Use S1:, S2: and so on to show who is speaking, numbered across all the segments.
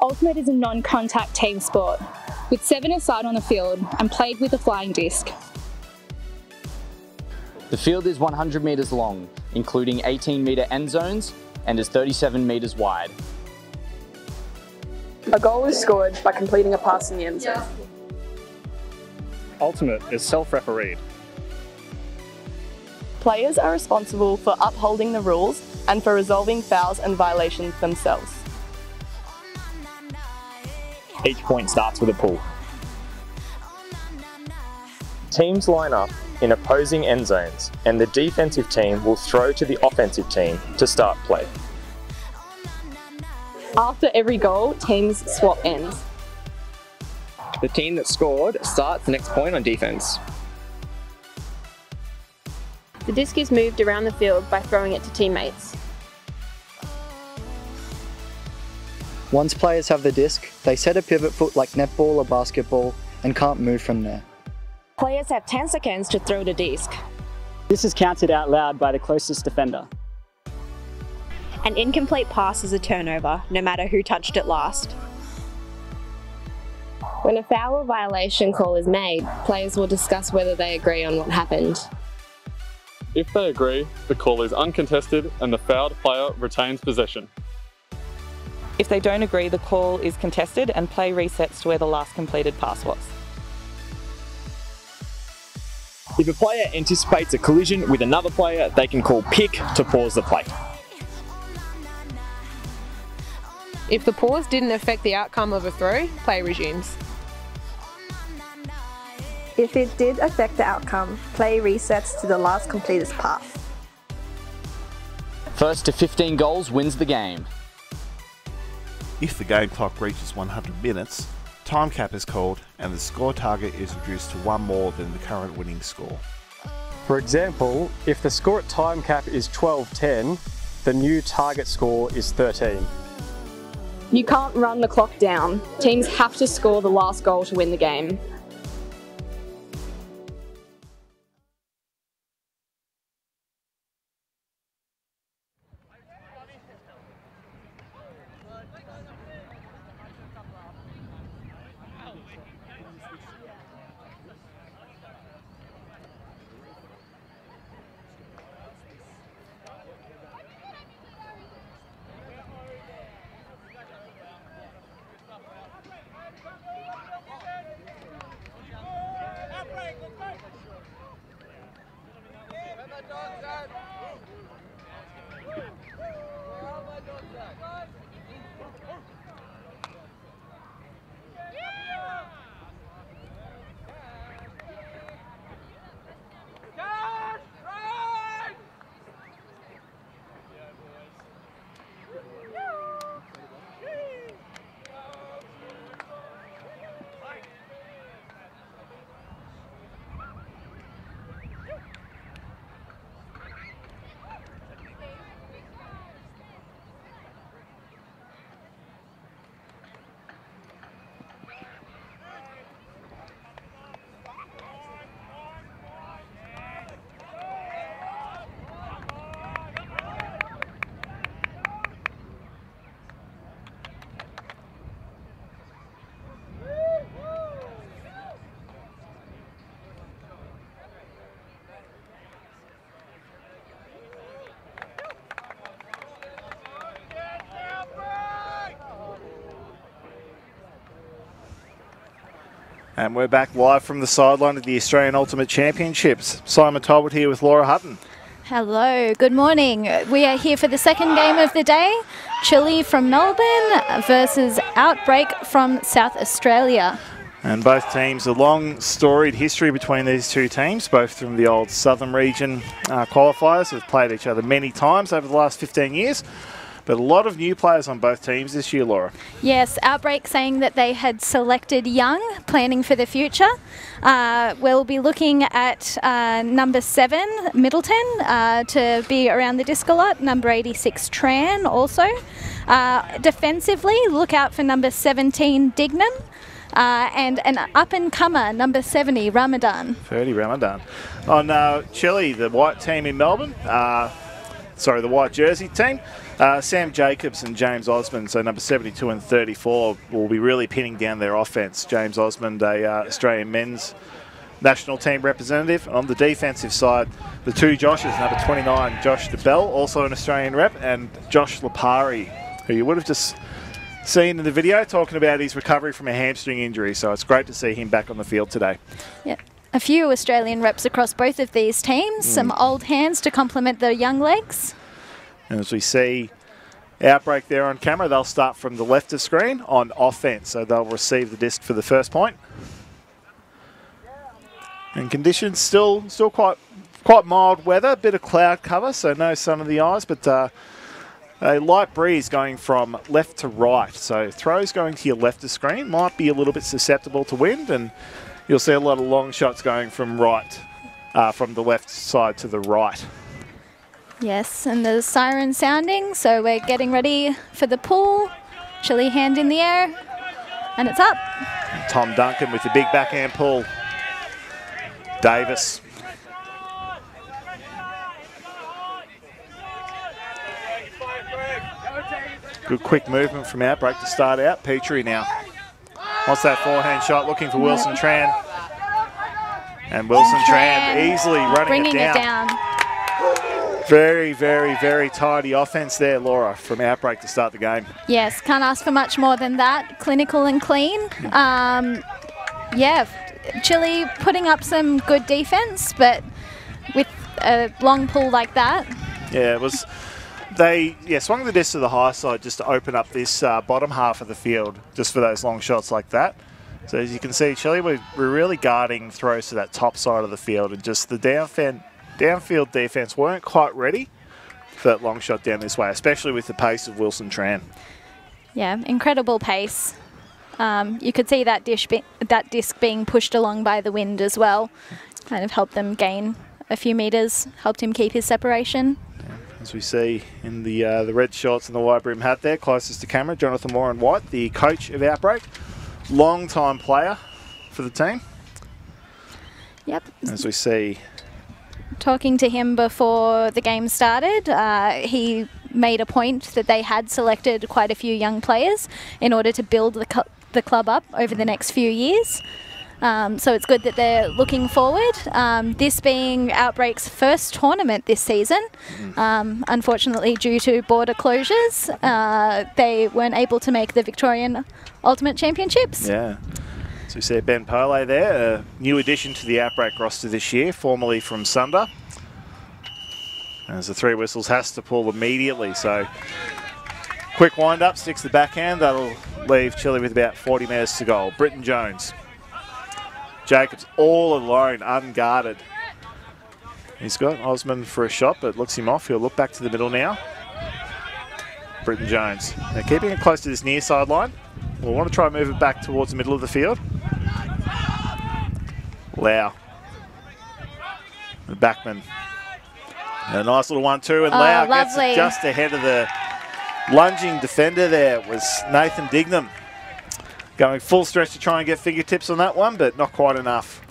S1: Ultimate is a non-contact team sport, with 7 aside on the field and played with a flying disc.
S2: The field is 100 metres long, including 18-metre end zones, and is 37 metres wide.
S3: A goal is scored by completing a pass in the end zone.
S4: Ultimate is self-refereed.
S3: Players are responsible for upholding the rules and for resolving fouls and violations themselves.
S5: Each point starts with a pull.
S6: Teams line up in opposing end zones, and the defensive team will throw to the offensive team to start play.
S3: After every goal, teams swap ends.
S7: The team that scored starts the next point on defense.
S8: The disc is moved around the field by throwing it to teammates.
S9: Once players have the disc, they set a pivot foot like netball or basketball and can't move from there.
S10: Players have 10 seconds to throw the disc.
S11: This is counted out loud by the closest defender.
S10: An incomplete pass is a turnover, no matter who touched it last.
S12: When a foul or violation call is made, players will discuss whether they agree on what happened.
S13: If they agree, the call is uncontested and the fouled player retains possession.
S14: If they don't agree, the call is contested and play resets to where the last completed pass was.
S5: If a player anticipates a collision with another player, they can call pick to pause the play.
S15: If the pause didn't affect the outcome of a throw, play resumes.
S16: If it did affect the outcome, play resets to the last completed pass.
S2: First to 15 goals wins the game.
S17: If the game clock reaches 100 minutes, time cap is called and the score target is reduced to 1 more than the current winning score.
S4: For example, if the score at time cap is 12-10, the new target score is 13.
S3: You can't run the clock down. Teams have to score the last goal to win the game.
S17: And we're back live from the sideline of the Australian Ultimate Championships. Simon Talbot here with Laura Hutton.
S18: Hello, good morning. We are here for the second game of the day. Chile from Melbourne versus Outbreak from South Australia.
S17: And both teams, a long storied history between these two teams, both from the old Southern Region qualifiers, have played each other many times over the last 15 years. But a lot of new players on both teams this year, Laura.
S18: Yes, Outbreak saying that they had selected young, planning for the future. We'll be looking at number 7, Middleton, to be around the disc a lot. Number 86, Tran, also. Defensively, look out for number 17, Dignam. And an up-and-comer, number 70, Ramadan.
S17: 30, Ramadan. On Chile, the white team in Melbourne, the white jersey team, Sam Jacobs and James Osmond, so number 72 and 34, will be really pinning down their offence. James Osmond, a Australian men's national team representative. On the defensive side, the two Joshes, number 29, Josh DeBell, also an Australian rep, and Josh Lipari, who you would have just seen in the video talking about his recovery from a hamstring injury. So it's great to see him back on the field today.
S18: Yep. A few Australian reps across both of these teams, some old hands to complement the young legs.
S17: And as we see Outbreak there on camera, they'll start from the left of screen on offense. So they'll receive the disc for the first point. And conditions still quite mild weather, a bit of cloud cover, so no sun in the eyes, but a light breeze going from left to right. So throws going to your left of screen might be a little bit susceptible to wind, and you'll see a lot of long shots going from from the left side to the right.
S18: Yes, and the siren sounding, so we're getting ready for the pull. Chile hand in the air, and it's up.
S17: And Tom Duncan with the big backhand pull. Davis. Good quick movement from Outbreak to start out. Petrie now. What's that forehand shot? Looking for Wilson Tran. And Wilson Tran easily running it down. Very, very, very tidy offense there, Laura, from Outbreak to start the game.
S18: Yes, can't ask for much more than that. Clinical and clean. Yeah, Chile putting up some good defense, but with a long pull like that.
S17: Yeah, it was. They swung the disc to the high side just to open up this bottom half of the field just for those long shots like that. So as you can see, Chile, we're really guarding throws to that top side of the field, and just the downfield defense weren't quite ready for that long shot down this way, especially with the pace of Wilson Tran.
S18: Yeah, incredible pace. You could see that disc being pushed along by the wind as well. Kind of helped them gain a few metres, helped him keep his separation.
S17: As we see in the red shorts and the wide brim hat there, closest to camera, Jonathan Moran White, the coach of Outbreak, long-time player for the team.
S18: Yep.
S17: As we see.
S18: Talking to him before the game started, he made a point that they had selected quite a few young players in order to build the club up over the next few years. So it's good that they're looking forward. This being Outbreak's first tournament this season, unfortunately due to border closures, they weren't able to make the Victorian Ultimate Championships.
S17: Yeah. So we see Ben Pole there, a new addition to the Outbreak roster this year, formerly from Sunder. As the three whistles has to pull immediately, so quick wind up, sticks the backhand, that'll leave Chile with about 40 metres to goal. Britton Jones. Jacobs all alone, unguarded. He's got Osmond for a shot, but looks him off. He'll look back to the middle now. Britton Jones. They're keeping it close to this near sideline. We'll want to try and move it back towards the middle of the field. Lau. The backman. A nice little 1-2, and Lau gets it just ahead of the lunging defender there. It was Nathan Dignam. Going full stretch to try and get fingertips on that one, but not quite enough.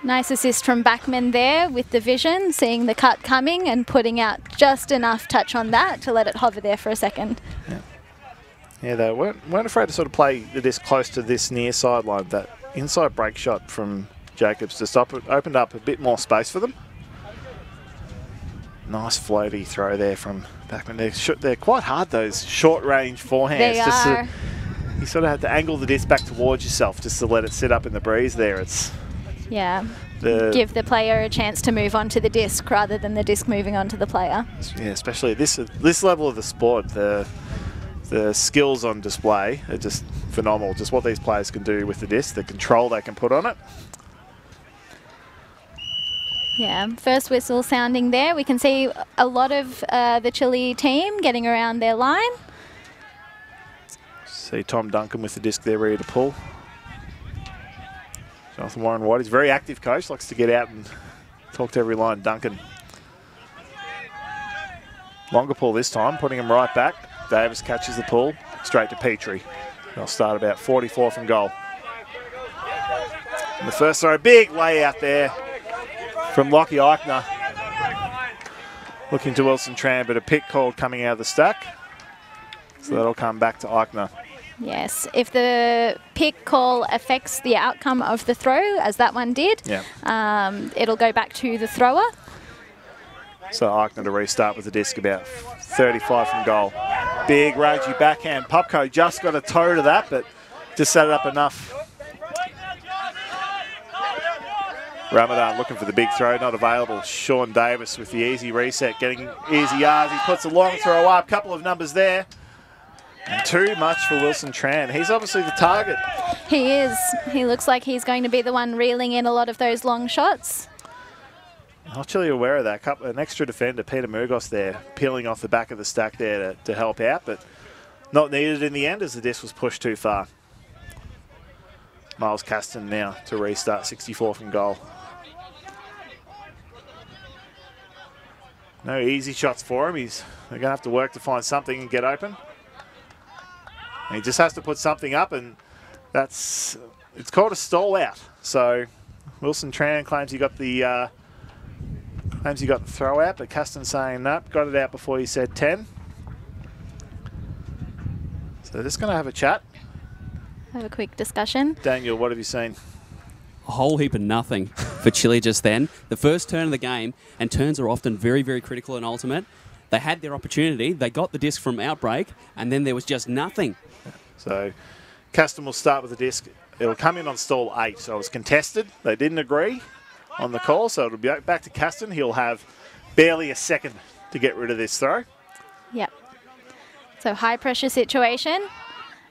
S18: Nice assist from Backman there with the vision, seeing the cut coming and putting out just enough touch on that to let it hover there for a second.
S17: Yeah, they weren't afraid to sort of play the disc close to this near sideline. That inside break shot from Jacobs just opened up a bit more space for them. Nice floaty throw there from Backman. They're quite hard, those short-range forehands.
S18: They are.
S17: You sort of have to angle the disc back towards yourself just to let it sit up in the breeze there.
S18: Yeah, give the player a chance to move onto the disc rather than the disc moving onto the player.
S17: Yeah, especially at this level of the sport, the skills on display are just phenomenal. Just what these players can do with the disc, the control they can put on it.
S18: Yeah, first whistle sounding there. We can see a lot of the Chile team getting around their line.
S17: See Tom Duncan with the disc there ready to pull. Jonathan Warren White is a very active coach, likes to get out and talk to every line. Duncan. Longer pull this time, putting him right back. Davis catches the pull, straight to Petrie. They'll start about 44 from goal. And the first throw, big layout there from Lockie Eichner. looking to Wilson Tran, but a pick called coming out of the stack. So that'll come back to Eichner.
S18: Yes, if the pick call affects the outcome of the throw, as that one did, it'll go back to the thrower.
S17: So Eichner to restart with the disc about 35 from goal. Big ragey backhand. Popko just got a toe to that, but just set it up enough. Ramadan looking for the big throw, not available. Sean Davis with the easy reset, getting easy yards. He puts a long throw up, couple of numbers there. And too much for Wilson Tran. He's obviously the target.
S18: He is. He looks like he's going to be the one reeling in a lot of those long shots.
S17: Not really aware of that. An extra defender, Peter Murgos there, peeling off the back of the stack there to help out, but not needed in the end as the disc was pushed too far. Miles Caston now to restart, 64 from goal. No easy shots for him. They're going to have to work to find something and get open. And he just has to put something up, and it's called a stall out. So Wilson Tran claims he got the throw out, but Caston saying nope, got it out before he said 10. So they're just going to have a chat.
S18: Have a quick discussion.
S17: Daniel, what have you seen?
S19: A whole heap of nothing for Chile just then. The first turn of the game, and turns are often very, very critical in ultimate. They had their opportunity. They got the disc from Outbreak, and then there was just nothing.
S17: So Caston will start with the disc. It'll come in on stall 8, so it was contested. They didn't agree on the call, so it'll be back to Caston. He'll have barely a second to get rid of this throw.
S18: Yep. So high pressure situation.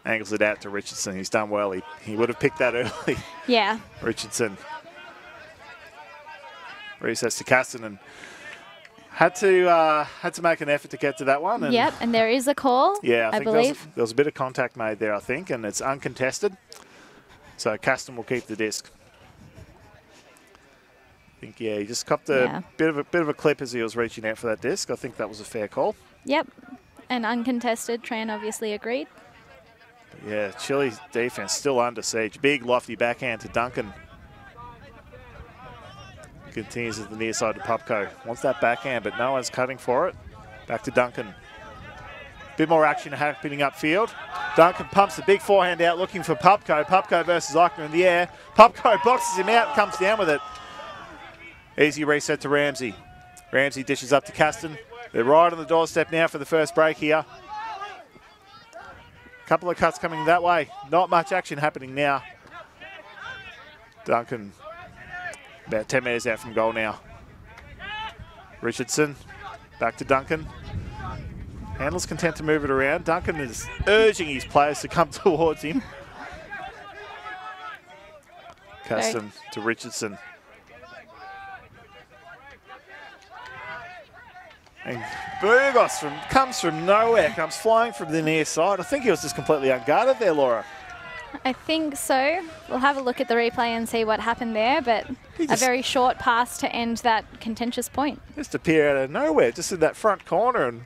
S17: Angles it out to Richardson. He's done well. He would have picked that early.
S18: Yeah.
S17: Richardson. Resets to Caston and had to make an effort to get to that one. And
S18: yep, and there is a call,
S17: yeah, I
S18: believe.
S17: There was a bit of contact made there, I think, and it's uncontested. So Caston will keep the disc. I think, yeah, he just copped a bit of a clip as he was reaching out for that disc. I think that was a fair call.
S18: Yep, and uncontested. Tran obviously agreed.
S17: But yeah, Chile's defense still under siege. Big lofty backhand to Duncan. Continues at the near side to Popko. Wants that backhand, but no one's cutting for it. Back to Duncan. Bit more action happening upfield. Duncan pumps the big forehand out looking for Popko. Popko versus Eichner in the air. Popko boxes him out and comes down with it. Easy reset to Ramsey. Ramsey dishes up to Caston. They're right on the doorstep now for the first break here. Couple of cuts coming that way. Not much action happening now. Duncan about 10 metres out from goal now. Richardson back to Duncan. Handler's content to move it around. Duncan is urging his players to come towards him. Caston to Richardson. And Burgos comes from nowhere, comes flying from the near side. I think he was just completely unguarded there, Laura.
S18: I think so. We'll have a look at the replay and see what happened there, but a very short pass to end that contentious point.
S17: Just appear out of nowhere, just in that front corner, and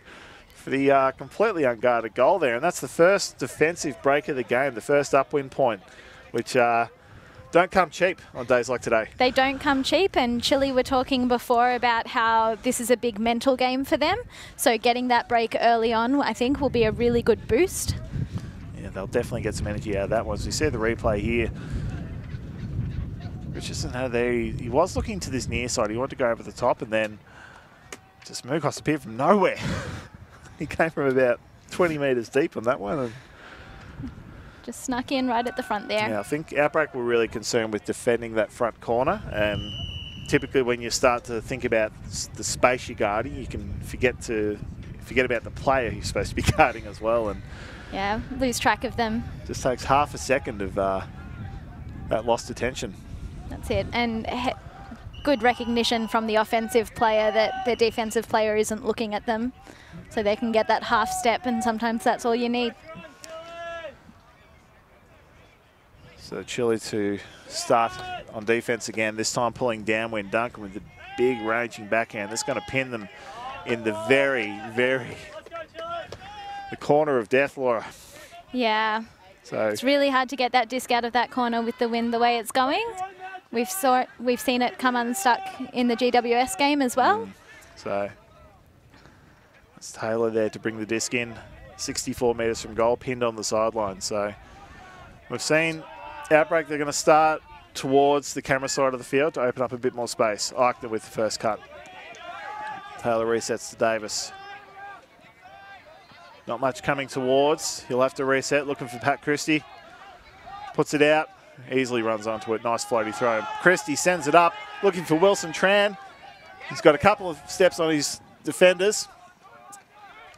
S17: for the completely unguarded goal there. And that's the first defensive break of the game, the first upwind point, which don't come cheap on days like today.
S18: They don't come cheap, and Chile were talking before about how this is a big mental game for them. So getting that break early on, I think, will be a really good boost.
S17: Yeah, they'll definitely get some energy out of that one. As we see the replay here, Richardson had there. He was looking to this near side. He wanted to go over the top, and then just Mukos appeared from nowhere. He came from about 20 metres deep on that one. And
S18: just snuck in right at the front there.
S17: yeah, I think Outbreak were really concerned with defending that front corner, and typically when you start to think about the space you're guarding, you can forget about the player you're supposed to be guarding as well, and
S18: yeah, lose track of them.
S17: Just takes half a second of that lost attention.
S18: That's it, and good recognition from the offensive player that the defensive player isn't looking at them, so they can get that half step, and sometimes that's all you need.
S17: So Chile to start on defense again, this time pulling downwind. Duncan with the big raging backhand. That's going to pin them in the the corner of death, Laura.
S18: Yeah.
S17: So
S18: it's really hard to get that disc out of that corner with the wind the way it's going. We've seen it come unstuck in the GWS game as well.
S17: So It's Taylor there to bring the disc in. 64 metres from goal, pinned on the sideline. So we've seen Outbreak, they're going to start towards the camera side of the field to open up a bit more space. Eichner with the first cut. Taylor resets to Davis. Not much coming towards. He'll have to reset, looking for Pat Christie. Puts it out, easily runs onto it. Nice floaty throw. Christie sends it up, looking for Wilson Tran. He's got a couple of steps on his defenders.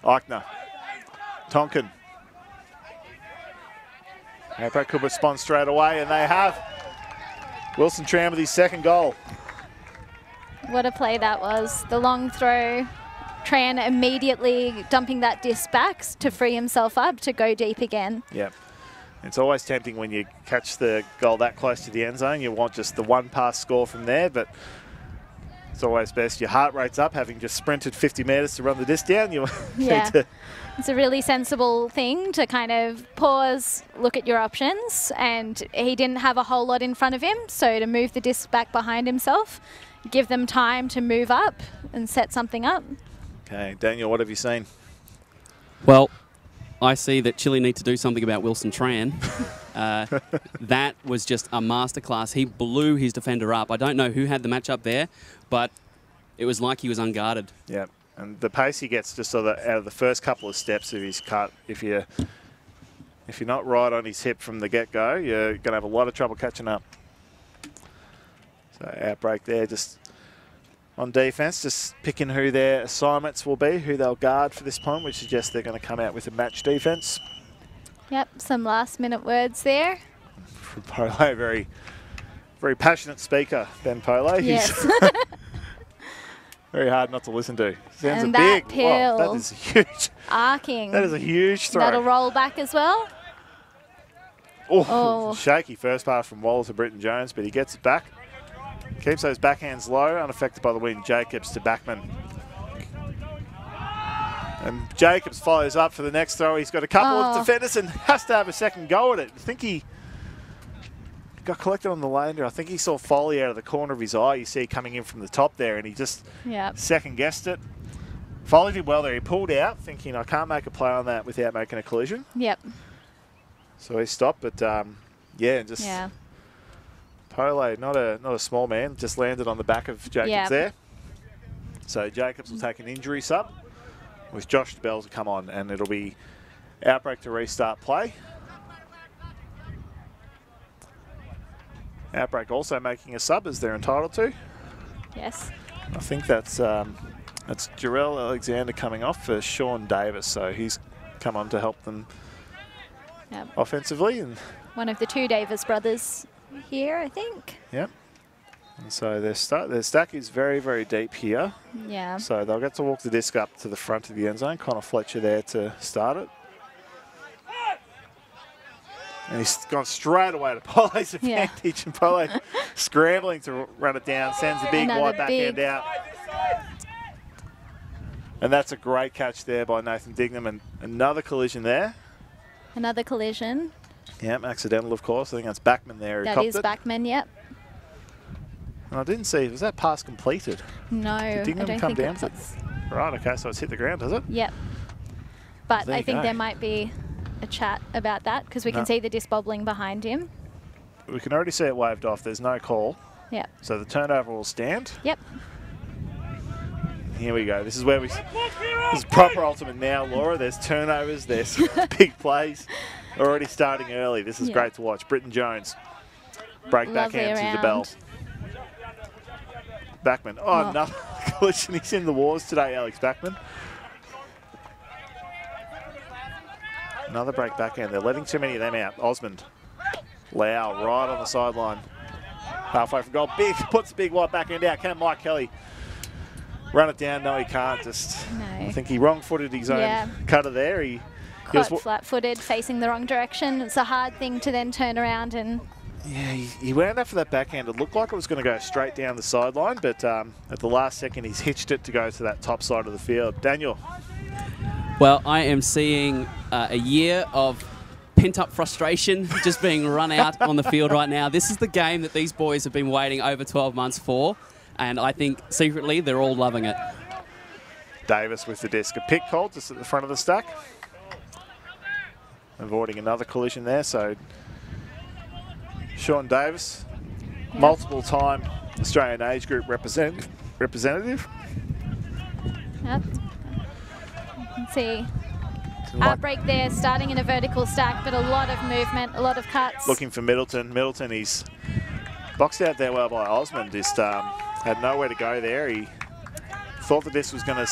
S17: Eichner. Tonkin. Outbreak could respond straight away, and they have. Wilson Tran with his second goal.
S18: What a play that was. The long throw. Tran immediately dumping that disc back to free himself up to go deep again.
S17: Yep. It's always tempting when you catch the goal that close to the end zone. You want just the one pass score from there, but it's always best. Your heart rate's up, having just sprinted 50 metres to run the disc down. You
S18: Yeah.
S17: need to.
S18: It's a really sensible thing to kind of pause, look at your options, and he didn't have a whole lot in front of him, so to move the disc back behind himself, give them time to move up and set something up.
S17: Okay, Daniel, what have you seen?
S19: Well, I see that Chile need to do something about Wilson Tran. That was just a masterclass. He blew his defender up. I don't know who had the match up there, but it was like he was unguarded.
S17: Yeah, and the pace he gets just out of the first couple of steps of his cut, if you're not right on his hip from the get-go, you're going to have a lot of trouble catching up. So Outbreak there, just on defence, just picking who their assignments will be, who they'll guard for this point, which suggests they're going to come out with a match defence.
S18: Yep, some last-minute words there.
S17: From Polo, very, very passionate speaker, Ben Polo.
S18: Yes.
S17: Very hard not to listen to. Sounds
S18: And
S17: a
S18: that
S17: big.
S18: pill.
S17: Wow, that is huge.
S18: Arcing.
S17: That is a huge throw.
S18: That'll roll back as well.
S17: Oh, shaky first pass from Waller to Britton Jones, but he gets it back. Keeps those backhands low, unaffected by the wind. Jacobs to Backman. And Jacobs follows up for the next throw. He's got a couple of defenders and has to have a second go at it. I think he got collected on the lander. I think he saw Foley out of the corner of his eye. You see coming in from the top there, and he just second guessed it. Foley did well there. He pulled out, thinking I can't make a play on that without making a collision.
S18: Yep.
S17: So he stopped, but just Polo, not a small man, just landed on the back of Jacobs there. So Jacobs will take an injury sub with Josh Bell to come on, and it'll be Outbreak to restart play. Outbreak also making a sub, as they're entitled to.
S18: Yes.
S17: I think that's Jarrell Alexander coming off for Sean Davis, so he's come on to help them offensively. And
S18: one of the two Davis brothers here, I think.
S17: Yep. And so their stack is very, very deep here.
S18: Yeah.
S17: So they'll get to walk the disc up to the front of the end zone. Connor Fletcher there to start it. And he's gone straight away to Polo's advantage. And Polo scrambling to run it down, sends a big wide backhand out. And that's a great catch there by Nathan Dignam. And another collision there.
S18: Another collision.
S17: Yep, accidental, of course. I think that's Backman there.
S18: That is Backman, yep.
S17: And I didn't see, was that pass completed?
S18: No,
S17: Did Dignam
S18: I don't
S17: come
S18: think
S17: down?
S18: that's...
S17: Right, okay, so it's hit the ground, does it?
S18: Yep. But
S17: There
S18: I
S17: you
S18: think
S17: go.
S18: there might be a chat about that because we can see the disc bobbling behind him.
S17: We can already see it waved off. There's no call.
S18: Yep.
S17: So the turnover will stand.
S18: Yep.
S17: Here we go. This is where this is proper ultimate now, Laura. There's turnovers. There's big plays. Already starting early. This is great to watch. Britton Jones. Break
S18: Lovely
S17: backhand to the bell. Backman. Oh, another collision. He's in the wars today, Alex Backman. Another break backhand. They're letting too many of them out. Osmond. Lau right on the sideline. Halfway from goal. Big, puts the big white backhand out. Can Mike Kelly run it down? No, he can't. I think he wrong-footed his own cutter there. He
S18: Caught flat-footed, facing the wrong direction. It's a hard thing to then turn around and...
S17: Yeah, he wound up for that backhand. It looked like it was going to go straight down the sideline, but at the last second, he's hitched it to go to that top side of the field. Daniel.
S19: Well, I am seeing a year of pent-up frustration just being run out on the field right now. This is the game that these boys have been waiting over 12 months for, and I think secretly they're all loving it.
S17: Davis with the disc. A pick called just at the front of the stack. Avoiding another collision there, so Sean Davis, multiple-time Australian age group representative.
S18: Yep. You can see Outbreak there, starting in a vertical stack, but a lot of movement, a lot of cuts.
S17: Looking for Middleton. Middleton, he's boxed out there well by Osmond. Just had nowhere to go there. He thought the disc was going to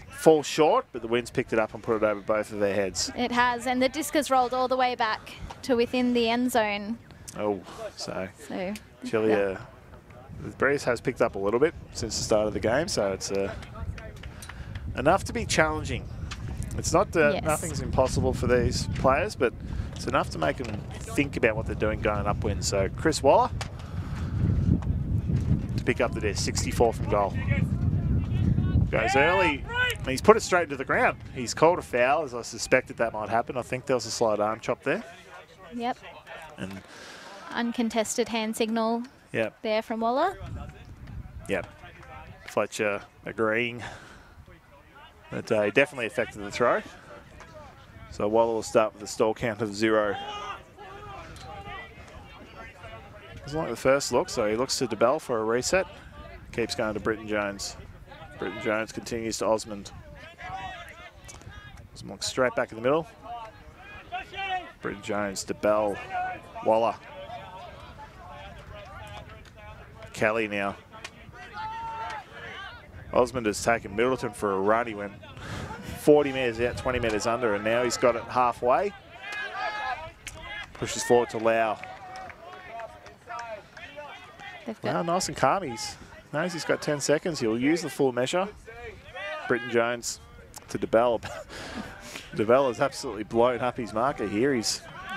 S17: fall short, but the wind's picked it up and put it over both of their heads.
S18: It has, and the disc has rolled all the way back to within the end zone.
S17: Oh, so
S18: yeah.
S17: Chile, the breeze has picked up a little bit since the start of the game, so it's enough to be challenging. It's not nothing's impossible for these players, but it's enough to make them think about what they're doing going upwind. So Chris Waller to pick up the disc, 64 from goal. Goes early, and he's put it straight into the ground. He's called a foul, as I suspected that might happen. I think there was a slight arm chop there.
S18: Yep.
S17: And
S18: uncontested hand signal there from Waller.
S17: Yep. Fletcher agreeing that he definitely affected the throw. So Waller will start with a stall count of 0. Doesn't like the first look, so he looks to DeBell for a reset. Keeps going to Britton Jones. Britton Jones continues to Osmond. Osmond looks straight back in the middle. Britton Jones, DeBell, Waller. Kelly now. Osmond has taken Middleton for a run. He went 40 metres out, 20 metres under, and now he's got it halfway. Pushes forward to Lau. Wow, nice and calm. He knows he's got 10 seconds. He'll use the full measure. Britton Jones to DeBell. DeBell has absolutely blown up his marker here. He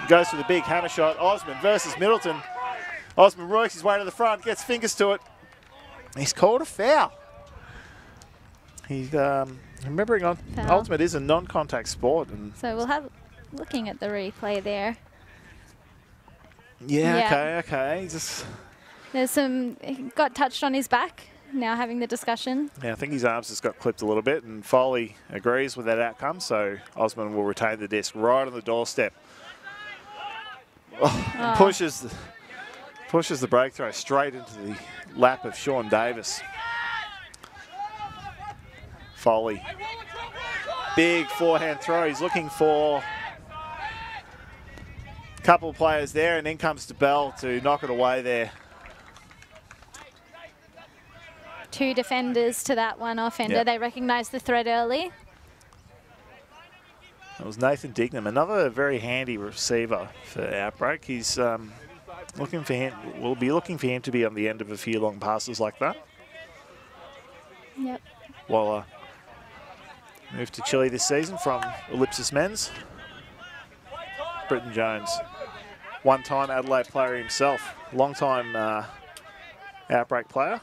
S17: goes for the big hammer shot. Osmond versus Middleton. Osmond works his way to the front, gets fingers to it. He's called a foul. He's remembering on ultimate is a non-contact sport, and
S18: so we'll have looking at the replay there.
S17: Yeah. Okay.
S18: There's some, he got touched on his back. Now having the discussion.
S17: Yeah, I think his arms just got clipped a little bit, and Foley agrees with that outcome, so Osmond will retain the disc right on the doorstep. And pushes the break throw straight into the lap of Sean Davis. Foley. Big forehand throw. He's looking for a couple of players there, and then comes DeBell to knock it away there.
S18: 2 defenders to that one offender. Yep. They recognised the threat early.
S17: It was Nathan Dignam, another very handy receiver for Outbreak. He's looking for him. We'll be looking for him to be on the end of a few long passes like that.
S18: Yep.
S17: Waller moved to Chile this season from Ellipsis Men's. Britton Jones, one-time Adelaide player himself, long-time Outbreak player.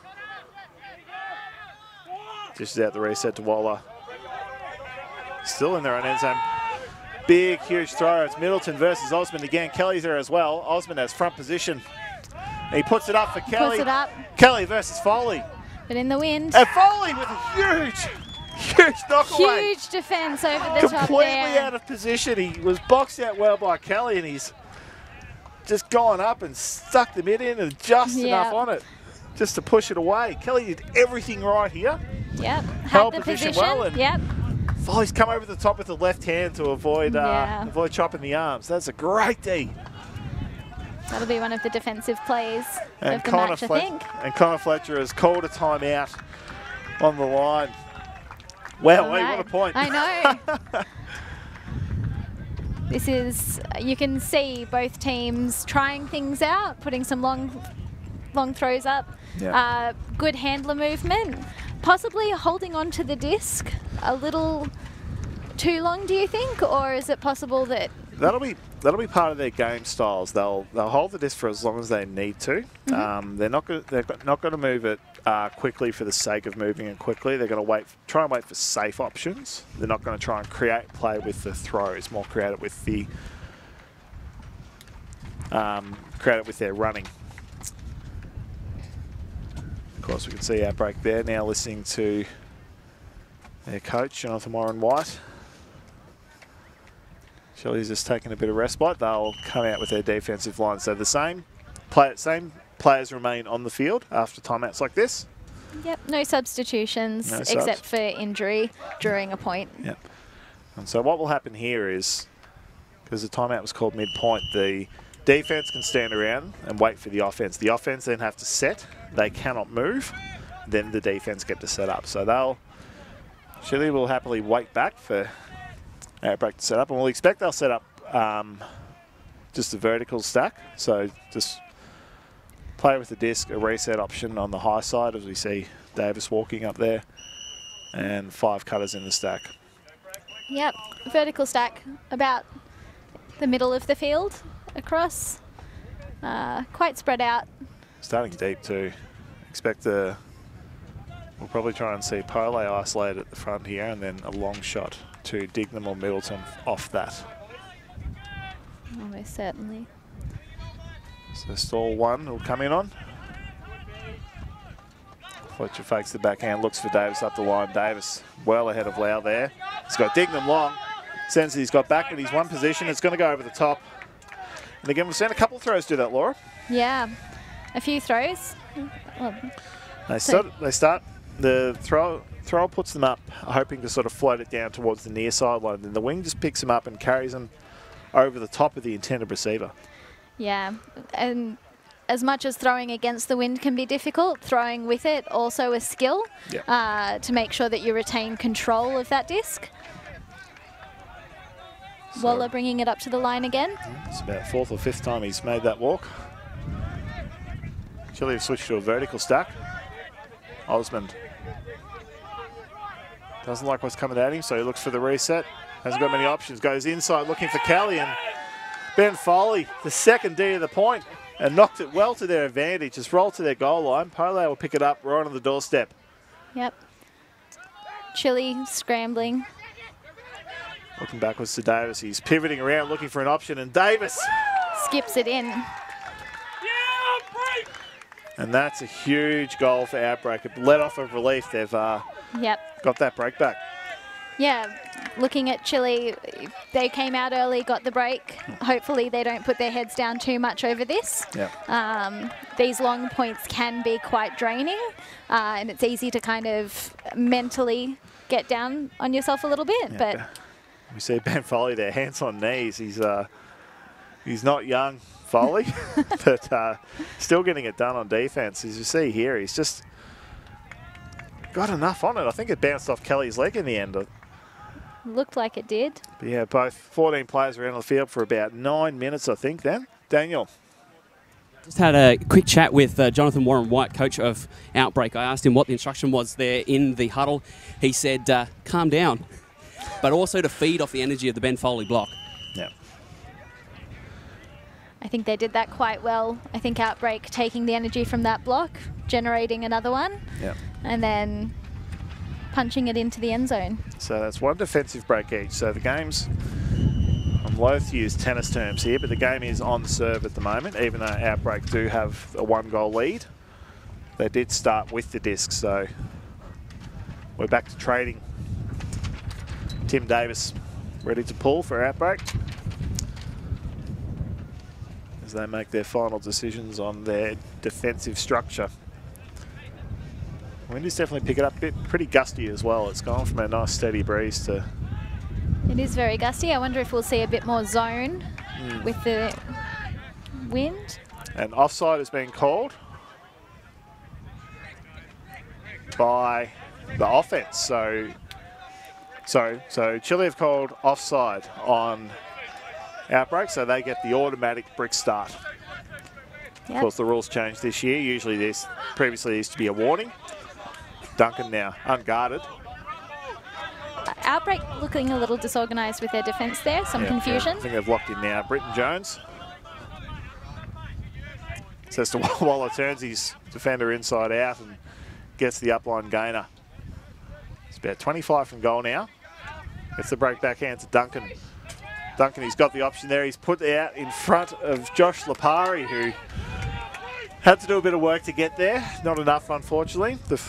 S17: Dishes out the reset to Waller. Still in their own end zone. Big, huge throw. It's Middleton versus Osmond again. Kelly's there as well. Osmond has front position. He puts it up for Kelly.
S18: Puts it up.
S17: Kelly versus Foley.
S18: But in the wind.
S17: And Foley with a huge knockaway.
S18: Huge defence over the top there.
S17: Completely out of position. He was boxed out well by Kelly, and he's just gone up and stuck the mid in and just enough on it just to push it away. Kelly did everything right here.
S18: Yep.
S17: Held
S18: the
S17: position well, and Foley's come over the top with the left hand to avoid chopping the arms. That's a great D.
S18: That'll be one of the defensive plays of the match, I think.
S17: And Connor Fletcher has called a timeout on the line. Wow, what a point.
S18: I know. This is, you can see both teams trying things out, putting some long throws up.
S17: Yep.
S18: Good handler movement. Possibly holding on to the disc a little too long, do you think? Or is it possible that...
S17: That'll be part of their game styles. They'll hold the disc for as long as they need to.
S18: Mm-hmm.
S17: They're not going to move it quickly for the sake of moving it quickly. They're going to try and wait for safe options. They're not going to try and play with the throws. More create it with the their running. Of course, we can see Outbreak there now listening to their coach, Jonathan Warren-White. Shelley's just taking a bit of respite. They'll come out with their defensive line. So the same players remain on the field after timeouts like this.
S18: Yep, no substitutions except for injury during a point.
S17: Yep. And so what will happen here is, because the timeout was called midpoint, the defense can stand around and wait for the offense. The offense then have to set. They cannot move. Then the defense get to set up. So Shelley will happily wait back for Outbreak to set up, and we'll expect they'll set up just a vertical stack. So just play with the disc, a reset option on the high side, as we see Davis walking up there, and 5 cutters in the stack.
S18: Yep, vertical stack about the middle of the field across, quite spread out.
S17: Starting deep too. We'll probably try and see Pole isolated at the front here, and then a long shot to Dignam or Middleton off that.
S18: Almost certainly.
S17: So stall 1 will come in on. Fletcher fakes the backhand, looks for Davis up the line. Davis well ahead of Lau there. He's got Dignam long. Sends he's got back in his one position. It's going to go over the top. And again, we've seen a couple of throws do that, Laura.
S18: Yeah, a few throws. Well,
S17: they start. The thrower puts them up, hoping to sort of float it down towards the near sideline. Then the wing just picks them up and carries them over the top of the intended receiver.
S18: Yeah, and as much as throwing against the wind can be difficult, throwing with it also a skill to make sure that you retain control of that disc. So Waller bringing it up to the line again.
S17: It's about 4th or 5th time he's made that walk. Chile have switched to a vertical stack. Osmond doesn't like what's coming at him, so he looks for the reset. Hasn't got many options. Goes inside looking for Kelly, and Ben Foley, the second D of the point, and knocked it well to their advantage. Just rolled to their goal line. Pole will pick it up right on the doorstep.
S18: Yep. Chile scrambling.
S17: Looking backwards to Davis. He's pivoting around looking for an option, and Davis
S18: skips it in.
S17: And that's a huge goal for Outbreak. It let off of relief. They've got that break back.
S18: Yeah, looking at Chile, they came out early, got the break. Hopefully they don't put their heads down too much over this. These long points can be quite draining, and it's easy to kind of mentally get down on yourself a little bit. But
S17: we see Ben Foley there, hands on knees. He's not young, Foley, but still getting it done on defense. As you see here, he's just got enough on it. I think it bounced off Kelly's leg in the end.
S18: Looked like it did.
S17: But yeah, both 14 players around the field for about 9 minutes, I think, then. Daniel.
S19: Just had a quick chat with Jonathan Warren-White, coach of Outbreak. I asked him what the instruction was there in the huddle. He said, calm down, but also to feed off the energy of the Ben Foley block.
S17: Yeah.
S18: I think they did that quite well. I think Outbreak taking the energy from that block, generating another one, and then punching it into the end zone.
S17: So that's one defensive break each. So the game's, I'm loath to use tennis terms here, but the game is on serve at the moment, even though Outbreak do have a 1-goal lead. They did start with the disc, so we're back to trading. Tim Davis ready to pull for Outbreak as they make their final decisions on their defensive structure. Wind is definitely picking up a bit, pretty gusty as well. It's gone from a nice steady breeze to...
S18: It is very gusty. I wonder if we'll see a bit more zone with the wind.
S17: And offside has been called by the offense. So Chile have called offside on Outbreak, so they get the automatic brick start. Of course, the rules changed this year. Usually previously there used to be a warning. Duncan now unguarded.
S18: Outbreak looking a little disorganised with their defence there, some confusion.
S17: I think they've locked in now. Britton Jones says to Waller, turns his defender inside out and gets the upline gainer. It's about 25 from goal now. Gets the break backhand to Duncan. Duncan, he's got the option there. He's put out in front of Josh Lipari, who had to do a bit of work to get there. Not enough, unfortunately. The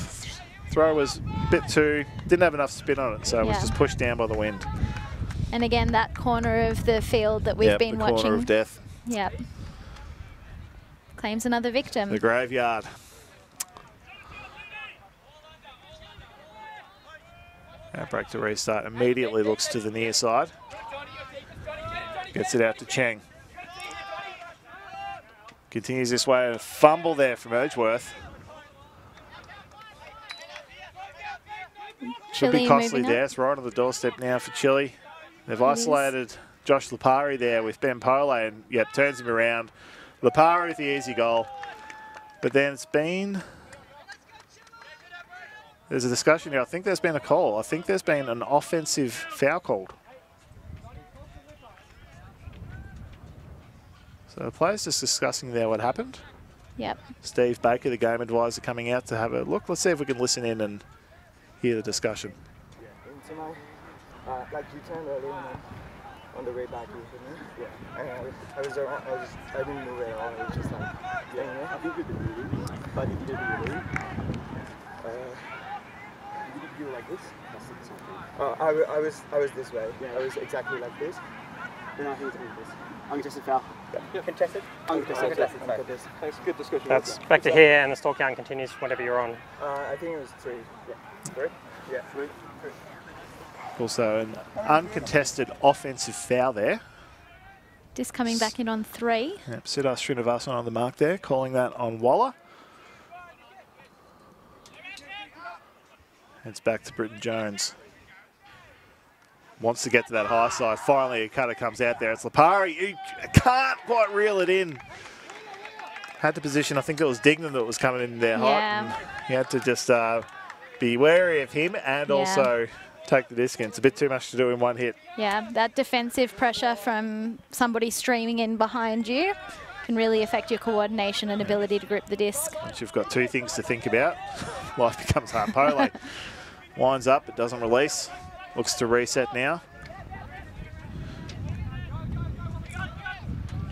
S17: throw was a bit too, didn't have enough spin on it, so it was just pushed down by the wind.
S18: And again, that corner of the field that we've been watching.
S17: The corner of death.
S18: Yep. Claims another victim.
S17: The graveyard. Outbreak to restart. Immediately looks to the near side. Gets it out to Cheng. Continues this way. A fumble there from Edgeworth. Should be costly there. It's right on the doorstep now for Chile. They've isolated Josh Lipari there with Ben Pole and, turns him around. Lipari with the easy goal. But then it's been... There's a discussion here. I think there's been a call. I think there's been an offensive foul called. So the players just discussing there what happened.
S18: Yep.
S17: Steve Baker, the game advisor, coming out to have a look. Let's see if we can listen in and hear the discussion.
S20: Like you turned earlier on the way back, yeah. And I didn't move at all. I was just like, I think you did really, but you did really. You were like this? I was this way. Yeah. I was exactly like this. Then I think it's this. Uncontested foul. Yeah. Contested? Uncontested. Thanks. Good discussion.
S21: That's back to here, and the score count continues whenever you're on.
S20: I think it was 3. Yeah. 3? Yeah. 3.
S17: Also an uncontested offensive foul there.
S18: Just coming back in on 3.
S17: Yep, Siddharth Srinivasan on the mark there, calling that on Waller. It's back to Britton Jones. Wants to get to that high side. Finally, a cutter comes out there. It's Lipari. He can't quite reel it in. Had to position. I think it was Dignam that was coming in there hot. And he had to just be wary of him and also take the disc in. It's a bit too much to do in one hit.
S18: Yeah, that defensive pressure from somebody streaming in behind you can really affect your coordination and ability to grip the disc.
S17: Once you've got 2 things to think about, life becomes hard. Pole winds up, but doesn't release. Looks to reset now.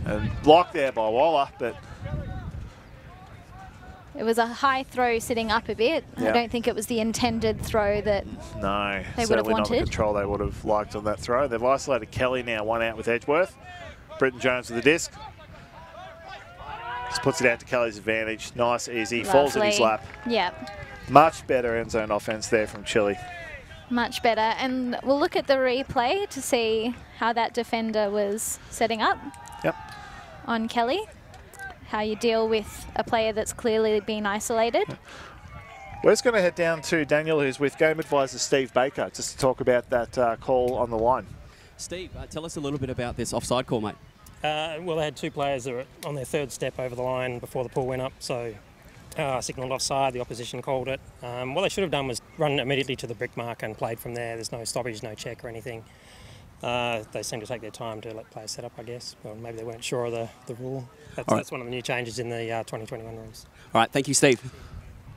S17: And blocked there by Waller, but...
S18: It was a high throw sitting up a bit. I don't think it was the intended throw that they would have
S17: certainly not the
S18: wanted.
S17: control they would have liked on that throw. They've isolated Kelly now, 1 out with Edgeworth. Britton Jones with the disc. Just puts it out to Kelly's advantage. Nice, easy, falls in his lap.
S18: Yep.
S17: Much better end zone offense there from Chile.
S18: Much better. And we'll look at the replay to see how that defender was setting up on Kelly. How you deal with a player that's clearly been isolated.
S17: We're just going to head down to Daniel, who's with game advisor Steve Baker, just to talk about that call on the line.
S19: Steve, tell us a little bit about this offside call, mate.
S21: Well, they had 2 players that were on their 3rd step over the line before the pull went up, so signalled offside, the opposition called it. What they should have done was run immediately to the brick mark and played from there. There's no stoppage, no check or anything. They seem to take their time to let players set up, I guess. Well, maybe they weren't sure of the rule. That's one of the new changes in the 2021 rules.
S19: All right, thank you, Steve.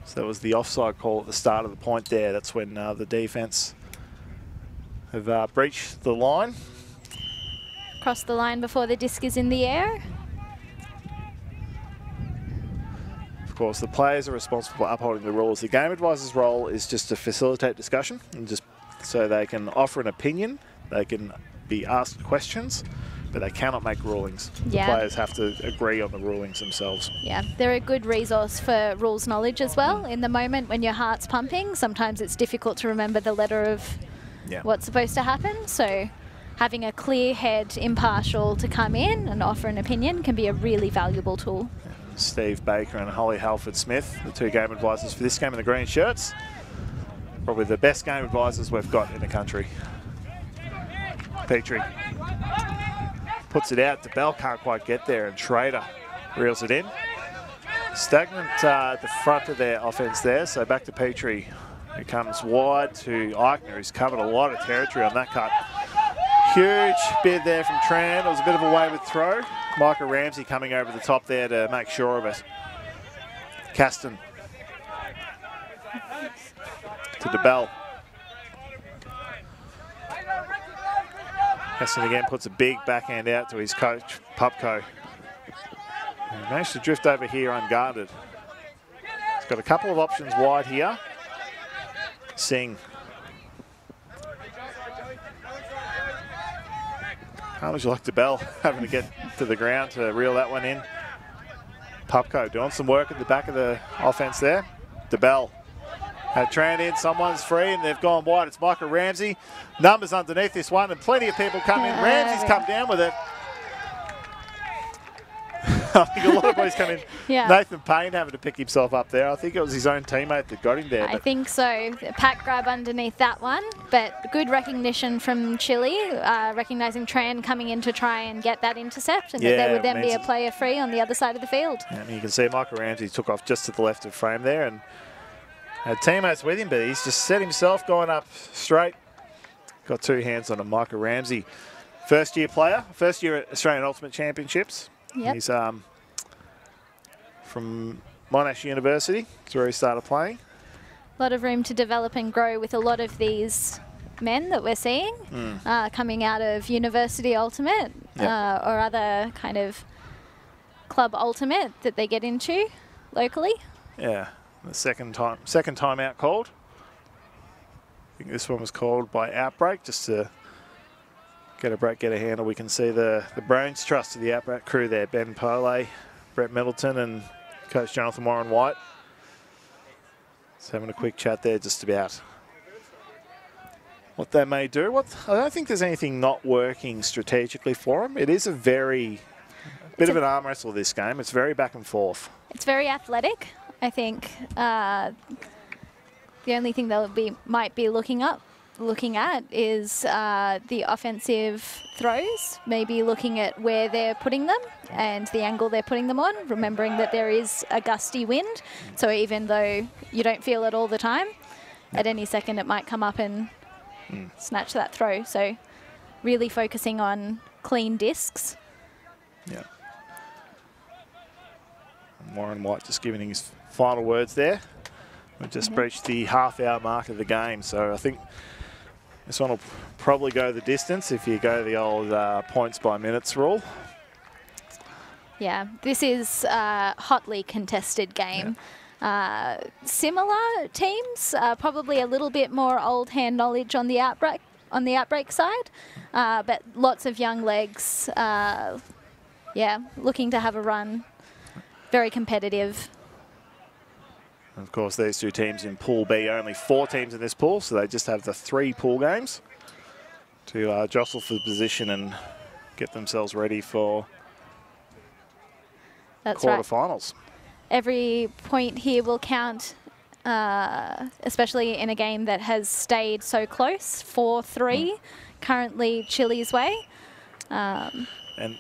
S17: So that was the offside call at the start of the point there. That's when the defence have breached the line.
S18: Cross the line before the disc is in the air.
S17: Of course, the players are responsible for upholding the rules. The game advisor's role is just to facilitate discussion and just so they can offer an opinion, they can be asked questions, but they cannot make rulings. The players have to agree on the rulings themselves.
S18: Yeah, they're a good resource for rules knowledge as well. In the moment when your heart's pumping, sometimes it's difficult to remember the letter of what's supposed to happen. So having a clear head, impartial to come in and offer an opinion can be a really valuable tool.
S17: Steve Baker and Holly Halford-Smith, the 2 game advisors for this game in the green shirts. Probably the best game advisors we've got in the country. Petrie puts it out. DeBell can't quite get there, and Schrader reels it in. Stagnant at the front of their offense there, so back to Petrie, who comes wide to Eichner, who's covered a lot of territory on that cut. Huge bid there from Tran. It was a bit of a wayward throw. Micah Ramsey coming over the top there to make sure of it. Caston to DeBell. Caston again puts a big backhand out to his coach, Pupko. He managed to drift over here unguarded. He's got a couple of options wide here. Singh. How would you like DeBell having to get to the ground to reel that one in? Pupko doing some work at the back of the offense there. DeBell had Tran in, someone's free, and they've gone wide. It's Micah Ramsey. Numbers underneath this one, and plenty of people come in. Ramsey's come down with it. I think a lot of boys come in.
S18: Yeah.
S17: Nathan Payne having to pick himself up there. I think it was his own teammate that got him there.
S18: I think so. Pack grab underneath that one, but good recognition from Chile, recognising Tran coming in to try and get that intercept, and that there would then be a player free on the other side of the field.
S17: And you can see Michael Ramsey took off just to the left of frame there and had teammates with him, but he's just set himself going up straight. Got two hands on him. Michael Ramsey, first year player, first year at Australian Ultimate Championships.
S18: Yep.
S17: He's from Monash University. That's where he started playing.
S18: A lot of room to develop and grow with a lot of these men that we're seeing coming out of University Ultimate or other kind of club Ultimate that they get into locally.
S17: Yeah, the second time out called. I think this one was called by Outbreak just to get a break, get a handle. We can see the brains trust of the Outbreak crew there. Ben Pole, Brett Middleton and Coach Jonathan Warren White. Just having a quick chat there just about what they may do. I don't think there's anything not working strategically for them. It is a bit of an arm wrestle this game. It's very back and forth.
S18: It's very athletic. I think the only thing they'll might be looking at is the offensive throws, maybe looking at where they're putting them and the angle they're putting them on, remembering that there is a gusty wind. So even though you don't feel it all the time, at any second it might come up and snatch that throw. So really focusing on clean discs.
S17: Yeah. And Warren White just giving his final words there. We've just breached the half-hour mark of the game, so I think this one will probably go the distance if you go the old points by minutes rule.
S18: Yeah, this is a hotly contested game. Yeah. Similar teams, probably a little bit more old hand knowledge on the Outbreak side, but lots of young legs. Looking to have a run. Very competitive.
S17: Of course, these two teams in Pool B, only 4 teams in this pool, so they just have the 3 pool games to jostle for position and get themselves ready for quarterfinals.
S18: Right. Every point here will count, especially in a game that has stayed so close, 4-3, currently Chile's way.
S17: And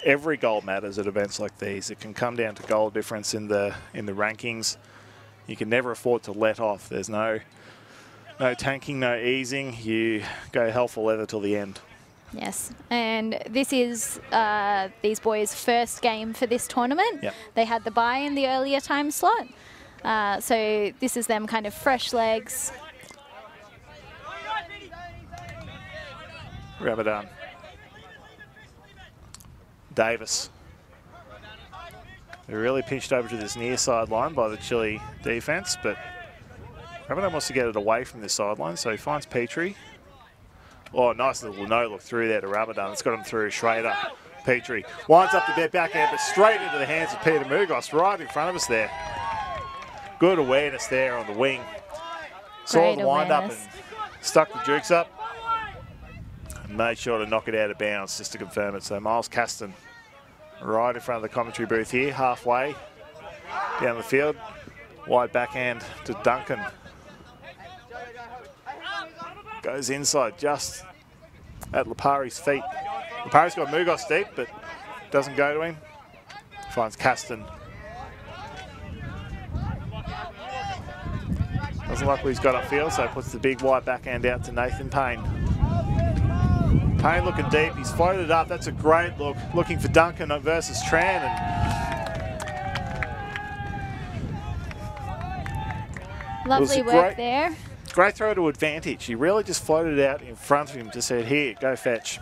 S17: every goal matters at events like these. It can come down to goal difference in the rankings. You can never afford to let off. There's no tanking, no easing. You go hell for leather till the end.
S18: Yes, and this is these boys' first game for this tournament.
S17: Yep. They
S18: had the bye in the earlier time slot. So this is them kind of fresh legs.
S17: Ramadan. Davis. They're really pinched over to this near sideline by the Chile defence, but Ramadan wants to get it away from this sideline, so he finds Petrie. Oh, nice little no-look through there to Ramadan. It's got him through Schrader. Petrie winds up the backhand, but straight into the hands of Peter Mugos, right in front of us there. Good awareness there on the wing. Saw the wind-up and stuck the jukes up. And made sure to knock it out of bounds just to confirm it. So Miles Caston right in front of the commentary booth here, halfway down the field. Wide backhand to Duncan. Goes inside just at Lipari's feet. Lipari's got Mugos deep, but doesn't go to him. Finds Caston. Doesn't like what he's got upfield, so puts the big wide backhand out to Nathan Payne. Payne looking deep, he's floated up, that's a great look. Looking for Duncan versus Tran.
S18: Lovely work there.
S17: Great throw to advantage. He really just floated out in front of him, just said, here, go fetch.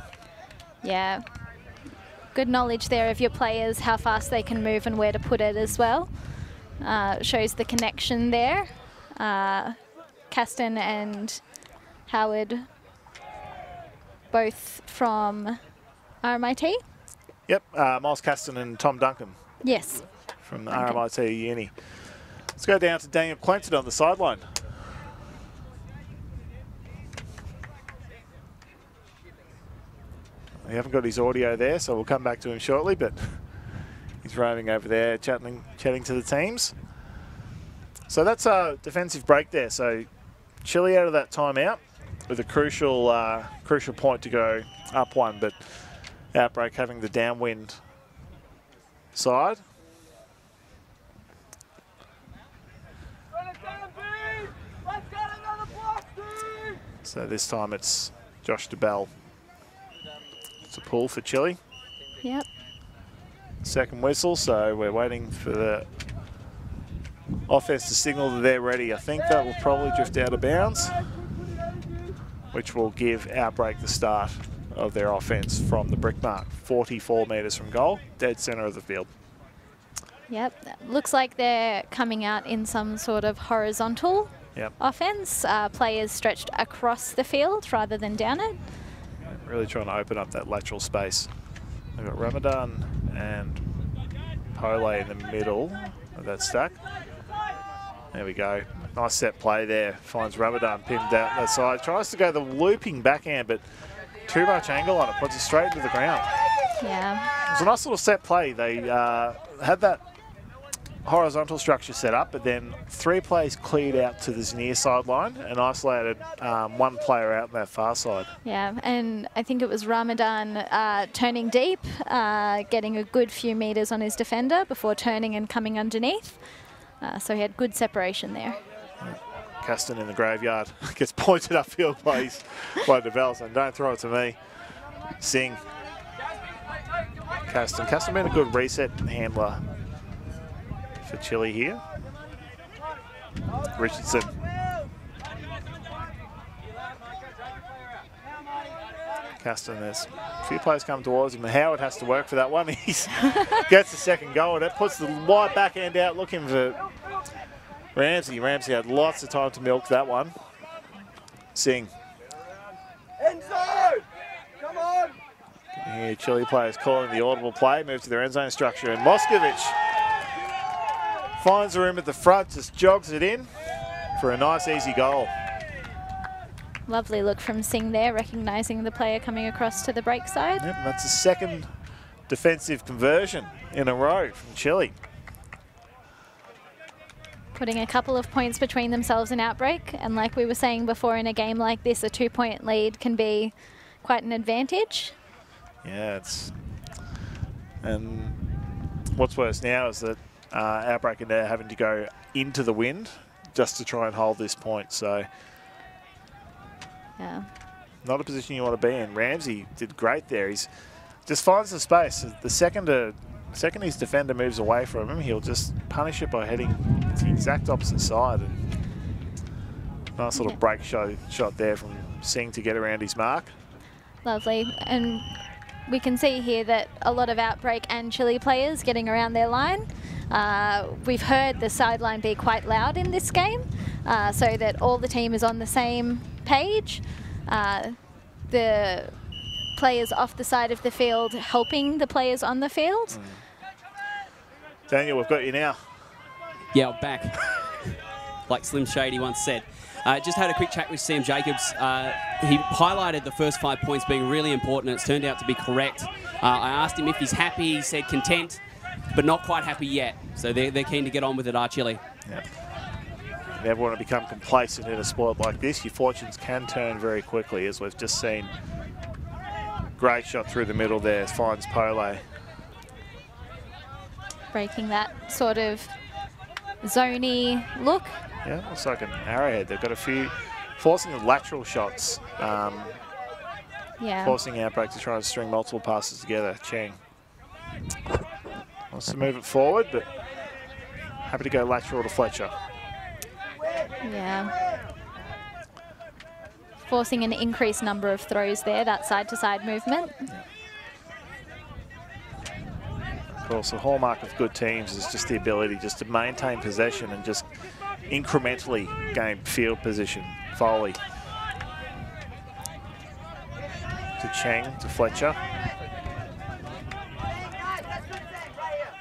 S18: Yeah. Good knowledge there of your players, how fast they can move and where to put it as well. Shows the connection there. Caston and Howard, both from RMIT.
S17: Yep, Miles Caston and Tom Duncan.
S18: Yes.
S17: From the RMIT Uni. Let's go down to Daniel Clinton on the sideline. We haven't got his audio there, so we'll come back to him shortly, but he's roaming over there, chatting to the teams. So that's a defensive break there. So Chile out of that timeout with a crucial point to go up one, but Outbreak having the downwind side. So this time it's Josh DeBell. It's a pull for Chile.
S18: Yep.
S17: Second whistle, so we're waiting for the offense to signal that they're ready. I think that will probably drift out of bounds, which will give Outbreak the start of their offense from the brick mark, 44 metres from goal, dead centre of the field.
S18: Yep, looks like they're coming out in some sort of horizontal offense. Players stretched across the field rather than down it.
S17: Really trying to open up that lateral space. They've got Ramadan and Pole in the middle of that stack. There we go. Nice set play there. Finds Ramadan pinned out that side. Tries to go the looping backhand, but too much angle on it. Puts it straight into the ground.
S18: Yeah.
S17: It was a nice little set play. They had that horizontal structure set up, but then 3 players cleared out to this near sideline and isolated 1 player out on that far side.
S18: Yeah, and I think it was Ramadan turning deep, getting a good few metres on his defender before turning and coming underneath. So he had good separation there.
S17: Caston in the graveyard gets pointed upfield by DeBell, and don't throw it to me. Singh. Caston been a good reset handler for Chile here. Richardson. Caston, there's a few players come towards him, and Howard has to work for that one. He gets the second goal, and that puts the wide backhand out looking for Ramsey. Ramsey had lots of time to milk that one. Singh.
S20: End zone! Come on!
S17: Here, Chile players calling the audible play, move to their end zone structure, and Moskovich finds the room at the front, just jogs it in for a nice, easy goal.
S18: Lovely look from Singh there, recognising the player coming across to the break side.
S17: Yep, that's the second defensive conversion in a row from Chile.
S18: Putting a couple of points between themselves and Outbreak, and like we were saying before, in a game like this, a 2-point lead can be quite an advantage.
S17: Yeah, and what's worse now is that Outbreak are now having to go into the wind just to try and hold this point. So,
S18: yeah,
S17: not a position you want to be in. Ramsey did great there. He's just finds the space. The second his defender moves away from him, he'll just punish it by heading to the exact opposite side. And nice little break shot there from Singh to get around his mark.
S18: Lovely. And we can see here that a lot of Outbreak and Chile players getting around their line. We've heard the sideline be quite loud in this game, so that all the team is on the same page. The players off the side of the field helping the players on the field.
S17: Daniel, we've got you now.
S19: Yeah, I'm back. Like Slim Shady once said. Just had a quick chat with Sam Jacobs. He highlighted the first 5 points being really important, and it's turned out to be correct. I asked him if he's happy. He said content, but not quite happy yet. So they're keen to get on with it, Chile.
S17: Yep. You never want to become complacent in a sport like this. Your fortunes can turn very quickly, as we've just seen. Great shot through the middle there, finds Pole.
S18: Breaking that sort of zony look.
S17: Yeah, looks like an arrowhead. They've got a few, forcing the lateral shots.
S18: Yeah.
S17: Forcing Outbreak to try and string multiple passes together. Cheng wants to move it forward, but happy to go lateral to Fletcher.
S18: Yeah. Forcing an increased number of throws there, that side-to-side movement.
S17: Of course, the hallmark of good teams is just the ability just to maintain possession and just incrementally gain field position. Foley. To Cheng, to Fletcher.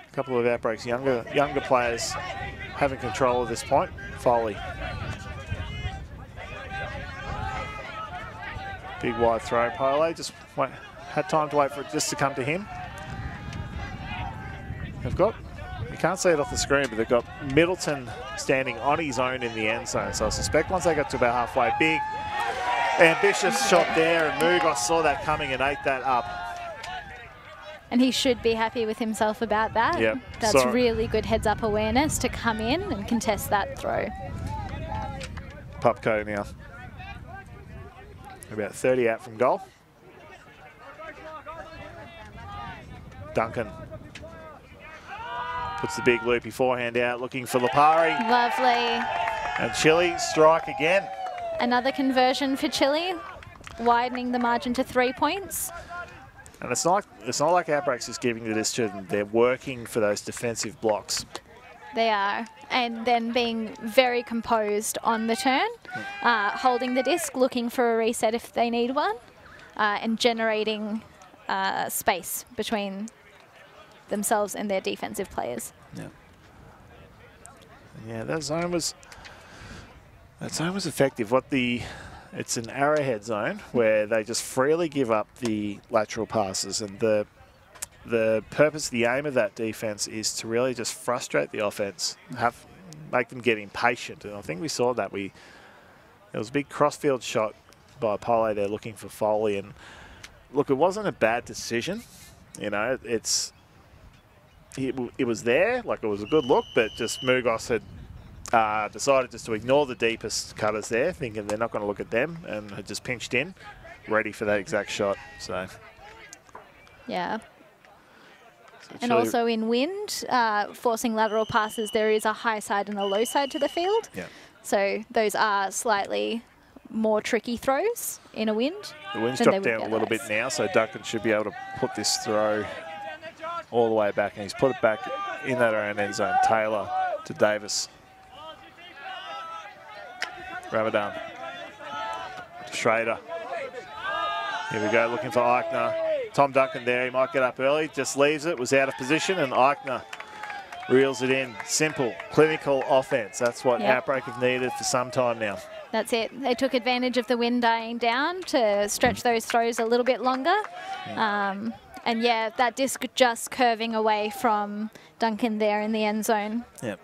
S17: A couple of Outbreak's younger players having control at this point. Foley. Big wide throw. Pole just had time to wait for it just to come to him. They've got, you can't see it off the screen, but they've got Middleton standing on his own in the end zone. So I suspect once they got to about halfway, big, ambitious shot there, and Mugos saw that coming and ate that up.
S18: And he should be happy with himself about that.
S17: Yep.
S18: That's really good heads-up awareness to come in and contest that throw.
S17: Pupco now. About 30 out from goal. Duncan puts the big loopy forehand out, looking for Lipari.
S18: Lovely.
S17: And Chile strike again.
S18: Another conversion for Chile, widening the margin to 3 points.
S17: And it's not like Outbreak's just giving this to them. They're working for those defensive blocks.
S18: They are. And then being very composed on the turn, holding the disc, looking for a reset if they need one, and generating space between themselves and their defensive players.
S17: Yeah. Yeah, that zone was effective. It's an arrowhead zone where they just freely give up the lateral passes, and the purpose, the aim of that defense is to really just frustrate the offense, make them get impatient. And I think we saw that. There was a big crossfield shot by Pole there looking for Foley, and look, it wasn't a bad decision. You know, it was there, like it was a good look, but just Mugos had decided just to ignore the deepest cutters there, thinking they're not going to look at them, and had just pinched in, ready for that exact shot. So,
S18: yeah. And also in wind, forcing lateral passes, there is a high side and a low side to the field.
S17: Yeah.
S18: So those are slightly more tricky throws in a wind.
S17: The wind's dropped down a little bit now, so Duncan should be able to put this throw all the way back, and he's put it back in that own end zone. Taylor to Davis. Ramadan to Schrader. Here we go, looking for Eichner. Tom Duncan there, he might get up early, just leaves it, was out of position, and Eichner reels it in. Simple, clinical offense. That's what Outbreak have needed for some time now.
S18: That's it. They took advantage of the wind dying down to stretch those throws a little bit longer. And yeah, that disc just curving away from Duncan there in the end zone.
S17: Yep.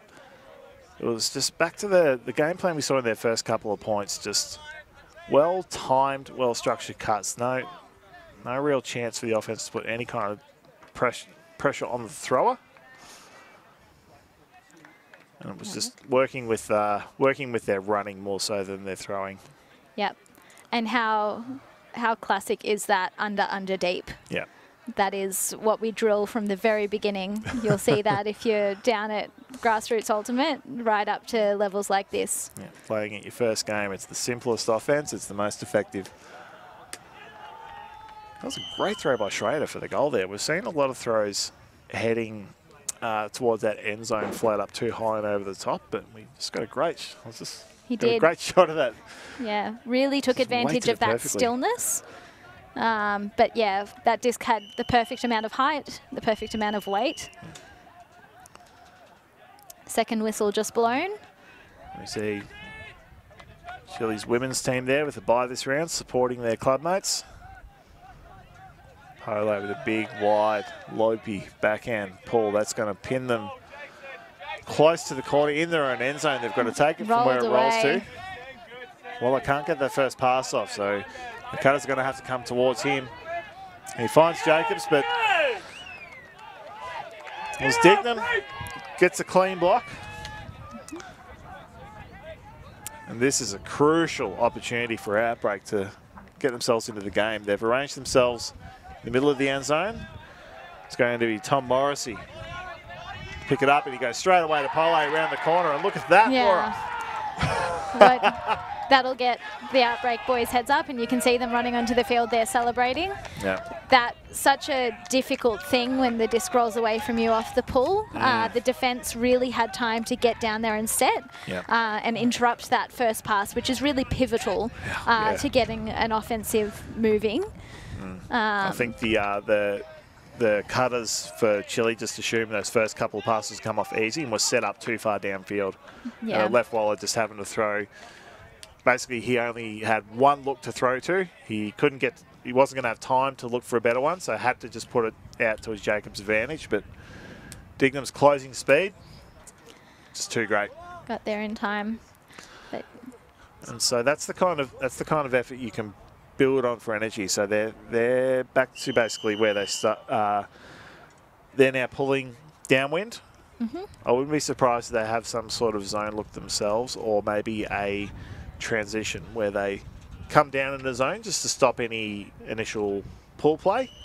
S17: It was just back to the game plan we saw in their first couple of points, just well-timed, well-structured cuts. No real chance for the offense to put any kind of pressure on the thrower. And it was just working with their running more so than their throwing.
S18: Yep. And how classic is that under deep?
S17: Yeah.
S18: That is what we drill from the very beginning. You'll see that if you're down at Grassroots Ultimate, right up to levels like this.
S17: Yeah, playing at your first game, it's the simplest offense, it's the most effective. That was a great throw by Schrader for the goal there. We're seeing a lot of throws heading towards that end zone, flat up too high and over the top, but we just got a great, a great shot of that.
S18: Yeah, really took advantage of that stillness. But yeah, that disc had the perfect amount of height, the perfect amount of weight. Second whistle just blown.
S17: We see Chile's women's team there with a bye this round, supporting their clubmates. Polo with a big, wide, lopey backhand pull. That's going to pin them close to the corner in their own end zone. They've got to take it from where it rolls to. Well, they can't get that first pass off, so the cutter's going to have to come towards him. He finds Jacobs, but it was Dignam. Gets a clean block. And this is a crucial opportunity for Outbreak to get themselves into the game. They've arranged themselves in the middle of the end zone. It's going to be Tom Morrissey. Pick it up, and he goes straight away to Pole around the corner. And look at that, Laura.
S18: that'll get the Outbreak boys heads up, and you can see them running onto the field there celebrating.
S17: Yeah.
S18: That's such a difficult thing when the disc rolls away from you off the pull. The defence really had time to get down there and set and interrupt that first pass, which is really pivotal to getting an offensive moving.
S17: I think the cutters for Chile just assumed those first couple of passes come off easy and was set up too far downfield. Left Waller just having to throw. Basically, he only had one look to throw to. He wasn't going to have time to look for a better one, so had to just put it out to his Jacobs' advantage. But Dignam's closing speed, just too great.
S18: Got there in time.
S17: And so that's the kind of effort you can build on for energy. So they're back to basically where they start. They're now pulling downwind. I wouldn't be surprised if they have some sort of zone look themselves, or maybe a transition where they come down in the zone just to stop any initial pull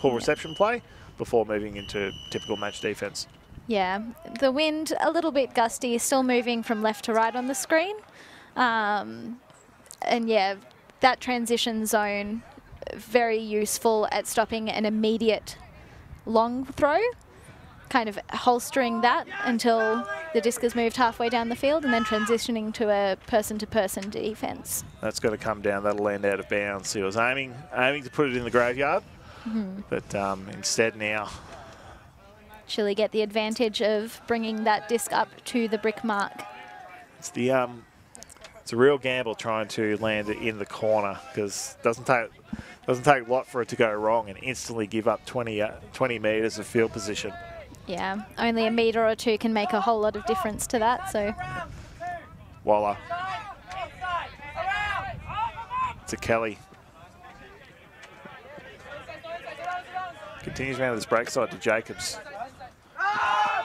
S17: reception play before moving into typical match defense.
S18: Yeah, the wind a little bit gusty, still moving from left to right on the screen. And yeah, that transition zone, very useful at stopping an immediate long throw, kind of holstering that until the disc has moved halfway down the field and then transitioning to a person-to-person defence.
S17: That's got to come down. That'll land out of bounds. He was aiming to put it in the graveyard, but instead now
S18: Chile get the advantage of bringing that disc up to the brick mark.
S17: It's a real gamble trying to land it in the corner, because it doesn't take a lot for it to go wrong and instantly give up 20 metres of field position.
S18: Yeah, only a metre or two can make a whole lot of difference to that. So
S17: Waller to Kelly. Continues around this break side to Jacobs.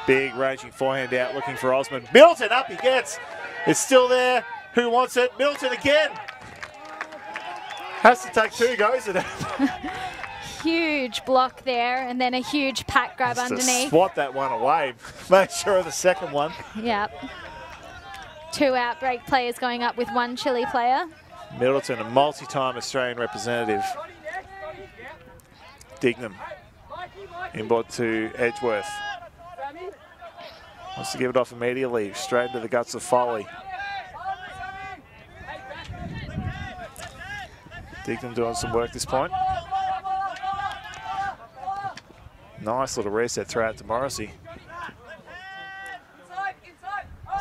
S17: Big raging forehand out, looking for Osmond. Middleton up he gets. It's still there. Who wants it? Middleton again. Has to take two goes at it.
S18: huge block there, and then a huge pack grab underneath.
S17: Swat that one away. Make sure of the second one.
S18: Yep. 2 Outbreak players going up with 1 Chile player.
S17: Middleton, a multi-time Australian representative. Dignam. Inboard to Edgeworth. Wants to give it off immediately. Straight into the guts of Foley. Dignam doing some work this point. Nice little reset throw out to Morrissey.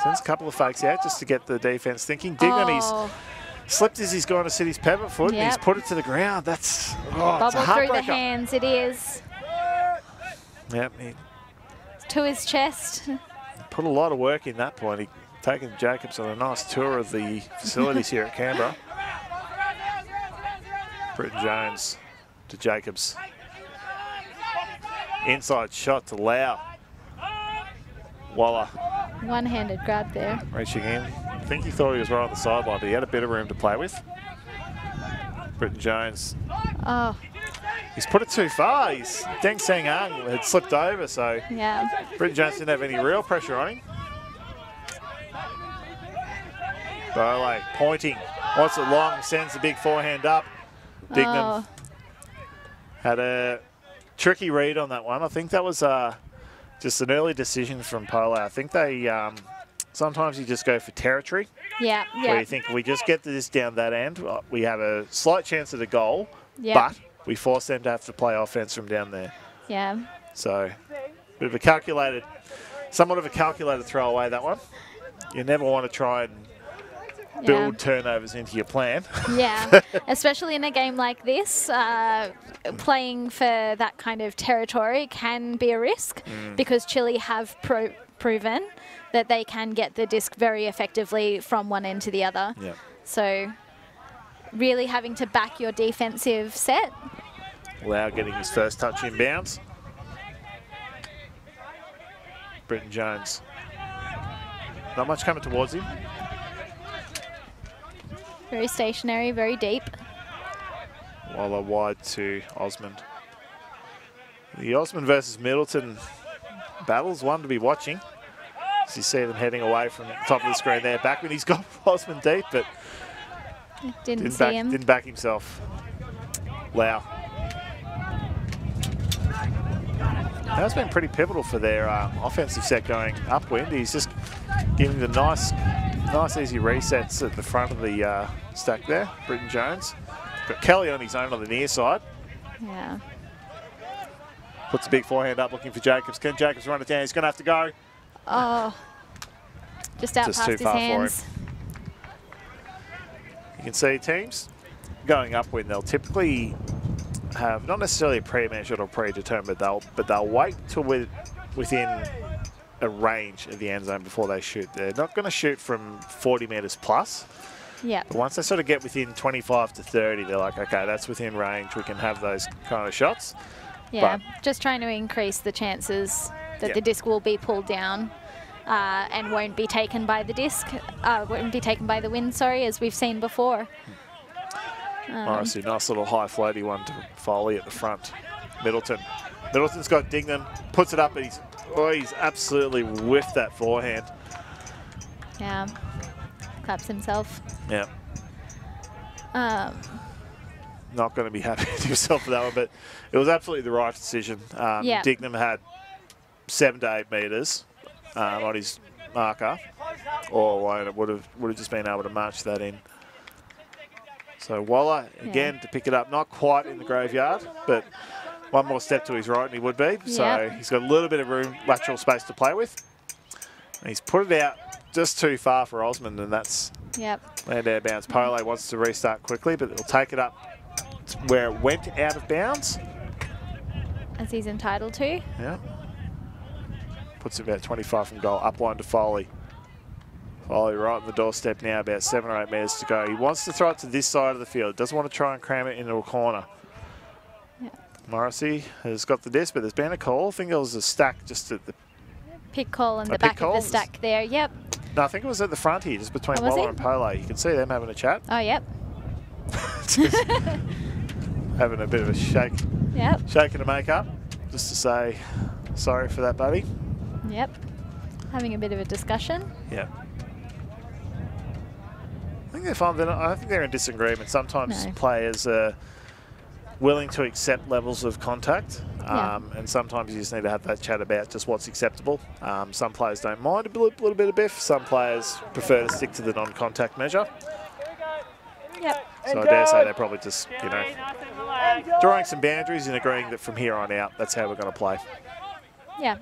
S17: Sends a couple of fakes out just to get the defence thinking. Dignam, he's slipped as he's gone to sit his pivot foot and he's put it to the ground. That's it's a
S18: bubble
S17: heartbreaker.
S18: through the hands, it is.
S17: Yep,
S18: To his chest.
S17: Put a lot of work in that point. He taken Jacobs on a nice tour of the facilities here at Canberra. Britton Jones to Jacobs. Inside shot to Lau. Waller.
S18: One-handed grab there.
S17: Reaching in. I think he thought he was right on the sideline, but he had a bit of room to play with. Britton Jones.
S18: Oh.
S17: He's put it too far. Deng Seng Ang had slipped over, so Britton Jones didn't have any real pressure on him. Bole pointing. Wants it long, sends the big forehand up. Dignam had a tricky read on that one. I think that was just an early decision from Polo. I think they sometimes you just go for territory. Where you think we just get this down that end, we have a slight chance at a goal, but we force them to have to play offense from down there.
S18: Yeah.
S17: So, bit of a calculated, somewhat of a calculated throw away that one. You never want to try and build turnovers into your plan.
S18: Yeah, especially in a game like this, playing for that kind of territory can be a risk because Chile have proven that they can get the disc very effectively from one end to the other. So really having to back your defensive set.
S17: Lau getting his first touch inbounds. Britton Jones. Not much coming towards him.
S18: Very stationary, very deep.
S17: Waller wide to Osmond. The Osmond versus Middleton battle's one to be watching. As you see them heading away from the top of the screen there. Back when he's got Osmond deep, but
S18: Didn't see him.
S17: Didn't back himself. Lau. That's been pretty pivotal for their offensive set going upwind. He's just giving the nice easy resets at the front of the stack there. Britton Jones. Got Kelly on his own on the near side.
S18: Yeah.
S17: Puts a big forehand up looking for Jacobs. Can Jacobs run it down? He's going to have to go.
S18: Oh. Just out past his hands.
S17: You can see teams going upwind, they'll typically have not necessarily a pre-measured or predetermined, but they'll wait till we're within a range of the end zone before they shoot. They're not going to shoot from 40 metres plus.
S18: Yeah.
S17: But once they sort of get within 25 to 30, they're like, okay, that's within range. We can have those kind of shots.
S18: Yeah, just trying to increase the chances that the disc will be pulled down and won't be taken by the disc, won't be taken by the wind, sorry, as we've seen before.
S17: Morrissey, nice little high floaty one to Foley at the front. Middleton. Middleton's got Dignam, puts it up, and he's absolutely whiffed that forehand.
S18: Yeah, claps himself.
S17: Yeah. Not going to be happy with himself for that one, but it was absolutely the right decision. Dignam had 7 to 8 metres on his marker, all alone. It would have just been able to march that in. So Waller again to pick it up, not quite in the graveyard, but one more step to his right and he would be. So he's got a little bit of room, lateral space to play with. And he's put it out just too far for Osmond, and that's land out of bounds. Pole wants to restart quickly, but he'll take it up to where it went out of bounds.
S18: As he's entitled to.
S17: Yeah. Puts it about 25 from goal, up one to Foley. Foley right on the doorstep now, about 7 or 8 metres to go. He wants to throw it to this side of the field. Doesn't want to try and cram it into a corner. Morrissey has got the disc, but there's been a call. I think it was a stack just at the
S18: pick call in the back of the stack there. Yep.
S17: No, I think it was at the front here, just between Waller and Pole. You can see them having a chat.
S18: Oh, yep.
S17: Having a bit of a shake.
S18: Yep.
S17: Shaking to make up, just to say sorry for that, buddy.
S18: Yep. Having a bit of a discussion.
S17: Yeah. I think they're fine. I think they're in disagreement. Sometimes players are willing to accept levels of contact, and sometimes you just need to have that chat about just what's acceptable. Some players don't mind a little bit of biff. Some players prefer to stick to the non-contact measure.
S18: Yep.
S17: So I dare say they're probably just, drawing some boundaries and agreeing that from here on out, that's how we're going to play.
S18: Yeah.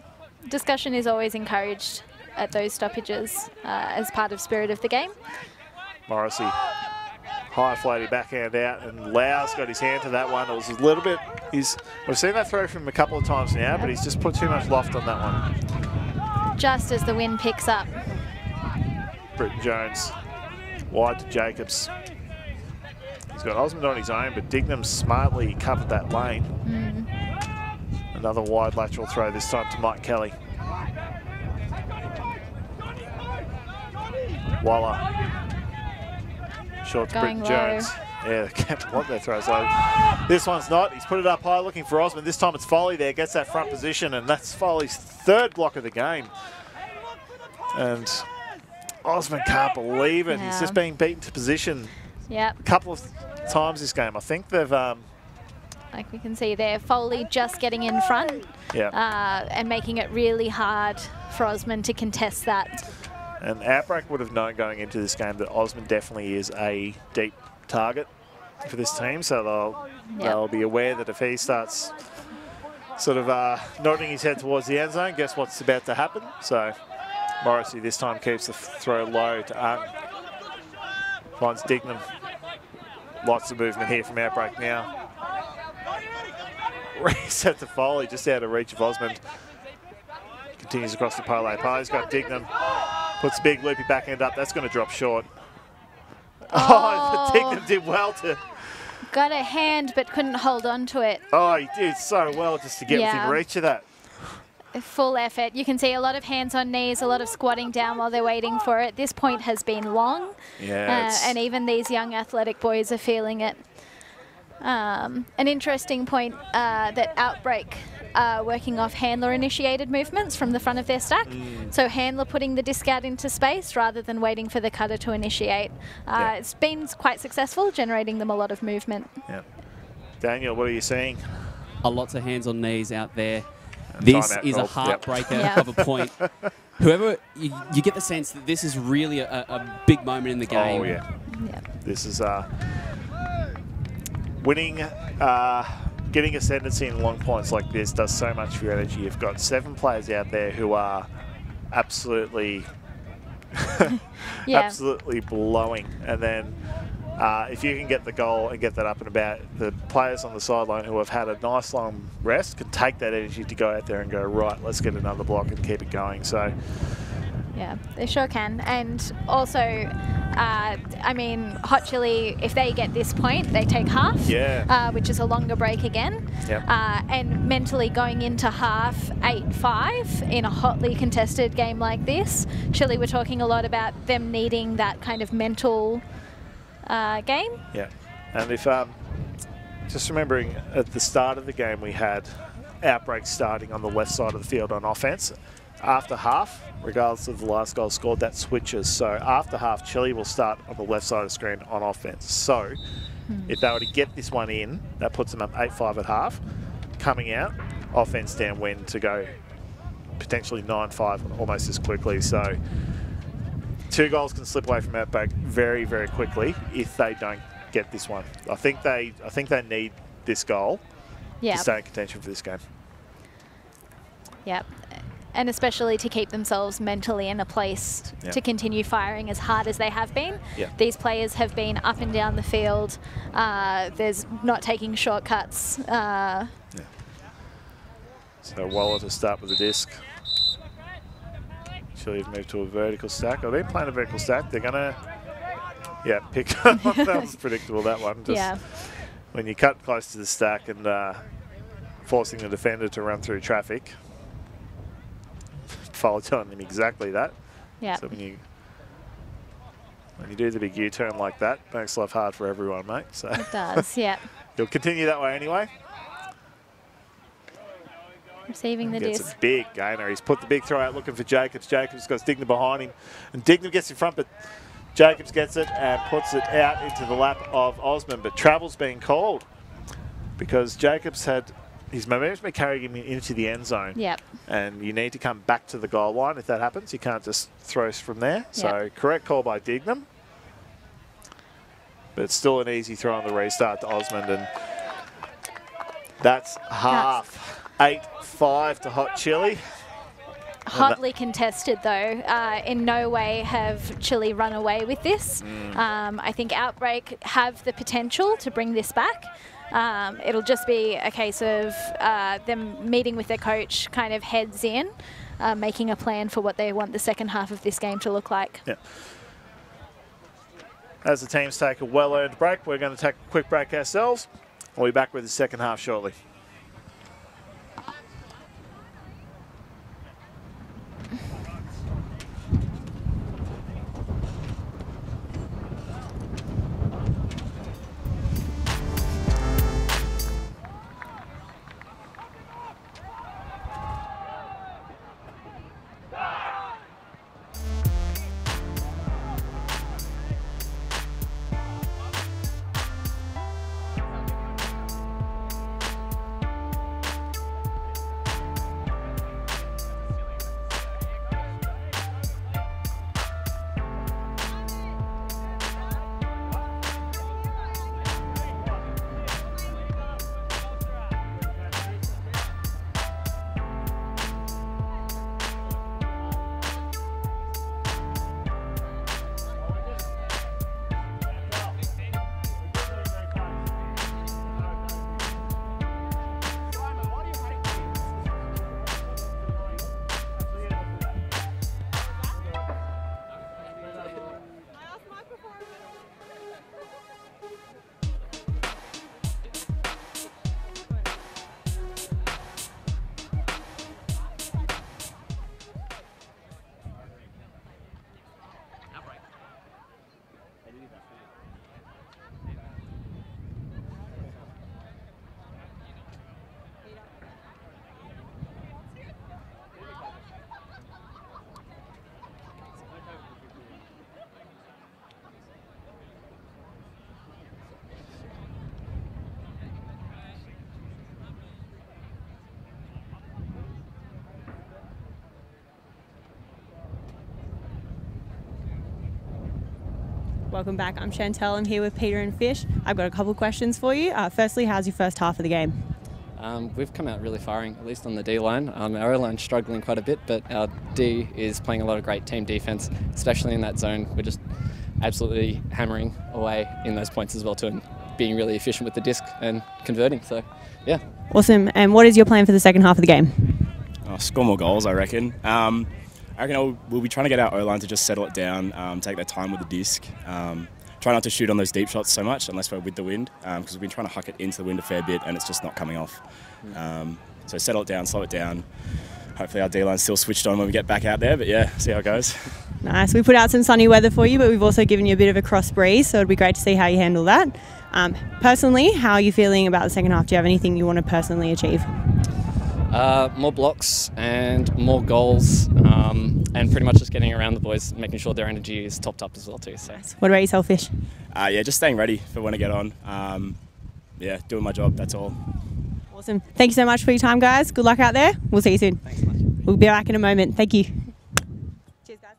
S18: Discussion is always encouraged at those stoppages as part of spirit of the game.
S17: Morrissey, high floaty backhand out, and Lau's got his hand to that one. It was a little bit, we've seen that throw from him a couple of times now, but he's just put too much loft on that one.
S18: Just as the wind picks up.
S17: Britton Jones, wide to Jacobs. He's got Osmond on his own, but Dignam smartly covered that lane. Another wide lateral throw, this time to Mike Kelly. Waller. Short to Britton Jones. Yeah, I want their throws low. This one's not. He's put it up high looking for Osmond. This time it's Foley there, gets that front position, and that's Foley's 3rd block of the game. And Osmond can't believe it. He's just being beaten to position a couple of times this game. I think they've...
S18: like we can see there, Foley just getting in front and making it really hard for Osmond to contest that.
S17: And Outbreak would have known going into this game that Osmond definitely is a deep target for this team, so they'll be aware that if he starts sort of nodding his head towards the end zone, guess what's about to happen? So Morrissey this time keeps the throw low to Art. Finds Dignam. Lots of movement here from Outbreak now. Reset to Foley, just out of reach of Osmond. Continues across the pole. Pole's got Dignam. Puts a big loopy backhand up. That's going to drop short. Oh, Dignam did well to...
S18: Got a hand, but couldn't hold on to it.
S17: Oh, he did so well just to get within reach of that.
S18: Full effort. You can see a lot of hands on knees, a lot of squatting down while they're waiting for it. This point has been long.
S17: Yeah.
S18: And even these young athletic boys are feeling it. An interesting point that Outbreak working off handler-initiated movements from the front of their stack. So handler putting the disc out into space rather than waiting for the cutter to initiate. It's been quite successful, generating them a lot of movement.
S17: Yeah. Daniel, what are you seeing?
S19: Lots of hands on knees out there. This is a heartbreaker of a point. Whoever, you get the sense that this is really a big moment in the game.
S17: Oh, yeah. This is winning, getting ascendancy in long points like this does so much for your energy. You've got 7 players out there who are absolutely, absolutely blowing. And then if you can get the goal and get that up and about, the players on the sideline who have had a nice long rest can take that energy to go out there and go, right, let's get another block and keep it going. So,
S18: yeah, they sure can. And also, I mean, Hot Chili, if they get this point, they take half, which is a longer break again. And mentally going into half 8-5 in a hotly contested game like this, Chile were talking a lot about them needing that kind of mental game.
S17: Yeah, and if just remembering at the start of the game we had Outbreak starting on the left side of the field on offense. After half, regardless of the last goal scored, that switches. So after half, Chile will start on the left side of the screen on offense. So if they were to get this one in, that puts them up 8-5 at half. Coming out, offense downwind to go potentially 9-5 almost as quickly. So 2 goals can slip away from Outbreak very, very quickly if they don't get this one. I think they need this goal to stay in contention for this game.
S18: Yep. And especially to keep themselves mentally in a place to continue firing as hard as they have been. These players have been up and down the field. There's not taking shortcuts.
S17: So Waller to start with the disc. Chile have moved to a vertical stack. They've been playing a vertical stack. They're going to, pick up. That was predictable, that one. Just when you cut close to the stack and forcing the defender to run through traffic. Foul telling him exactly that. So when you do the big U-turn like that, it makes life hard for everyone, mate. So
S18: it does,
S17: You'll continue that way anyway.
S18: Receiving the
S17: Gets
S18: disc.
S17: a big gainer. He's put the big throw out looking for Jacobs. Jacobs got Dignan behind him. And Dignan gets in front, but Jacobs gets it and puts it out into the lap of Osman. But travel's being called because Jacobs had his momentum's been carrying him into the end zone. And you need to come back to the goal line if that happens. You can't just throw from there. So correct call by Dignan. But it's still an easy throw on the restart to Osmond. And that's half. 8-5 to Hot Chili.
S18: Hotly contested though. In no way have Chile run away with this. I think Outbreak have the potential to bring this back. It'll just be a case of them meeting with their coach, kind of heads in, making a plan for what they want the second half of this game to look like.
S17: As the teams take a well-earned break, we're going to take a quick break ourselves. We'll be back with the second half shortly.
S1: Welcome back. I'm Chantel. I'm here with Peter and Fish. I've got a couple of questions for you. Firstly, how's your first half of the game?
S22: We've come out really firing, at least on the D line. Our O line's struggling quite a bit, but our D is playing a lot of great team defense, especially in that zone. We're just absolutely hammering away in those points as well too, and being really efficient with the disc and converting. So, yeah.
S1: Awesome. And what is your plan for the second half of the game?
S23: Score more goals, I reckon. I reckon we'll be trying to get our O line to just settle it down, take their time with the disc. Try not to shoot on those deep shots so much unless we're with the wind, because we've been trying to huck it into the wind a fair bit and it's just not coming off. So settle it down, slow it down. Hopefully our D-line's still switched on when we get back out there, but yeah, see how it goes.
S1: Nice. We put out some sunny weather for you, but we've also given you a bit of a cross breeze, so it'd be great to see how you handle that. Personally, how are you feeling about the second half? Do you have anything you want to personally achieve?
S22: More blocks and more goals, and pretty much just getting around the boys, making sure their energy is topped up as well too. So.
S1: What about yourself, Fish?
S23: Yeah, just staying ready for when I get on. Yeah, doing my job, that's all.
S1: Awesome. Thank you so much for your time, guys. Good luck out there. We'll see you soon.
S23: Thanks so much.
S1: We'll be back in a moment. Thank you. Cheers, guys.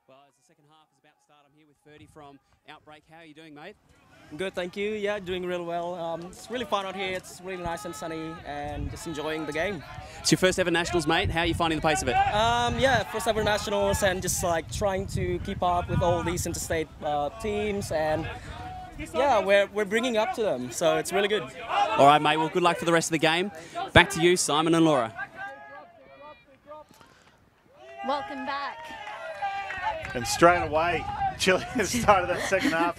S19: Well, as the second half is about to start, I'm here with Ferdy from Outbreak. How are you doing, mate?
S24: Good, thank you. Yeah, doing real well. It's really fun out here. It's really nice and sunny, and just enjoying the game.
S19: It's your first ever nationals, mate. How are you finding the pace of it?
S24: Yeah, first ever nationals, and just like trying to keep up with all these interstate teams, and yeah, we're bringing up to them, so it's really good.
S19: All right, mate. Well, good luck for the rest of the game. Back to you, Simon and Laura.
S18: Welcome back.
S17: And straight away, Chile has started that second half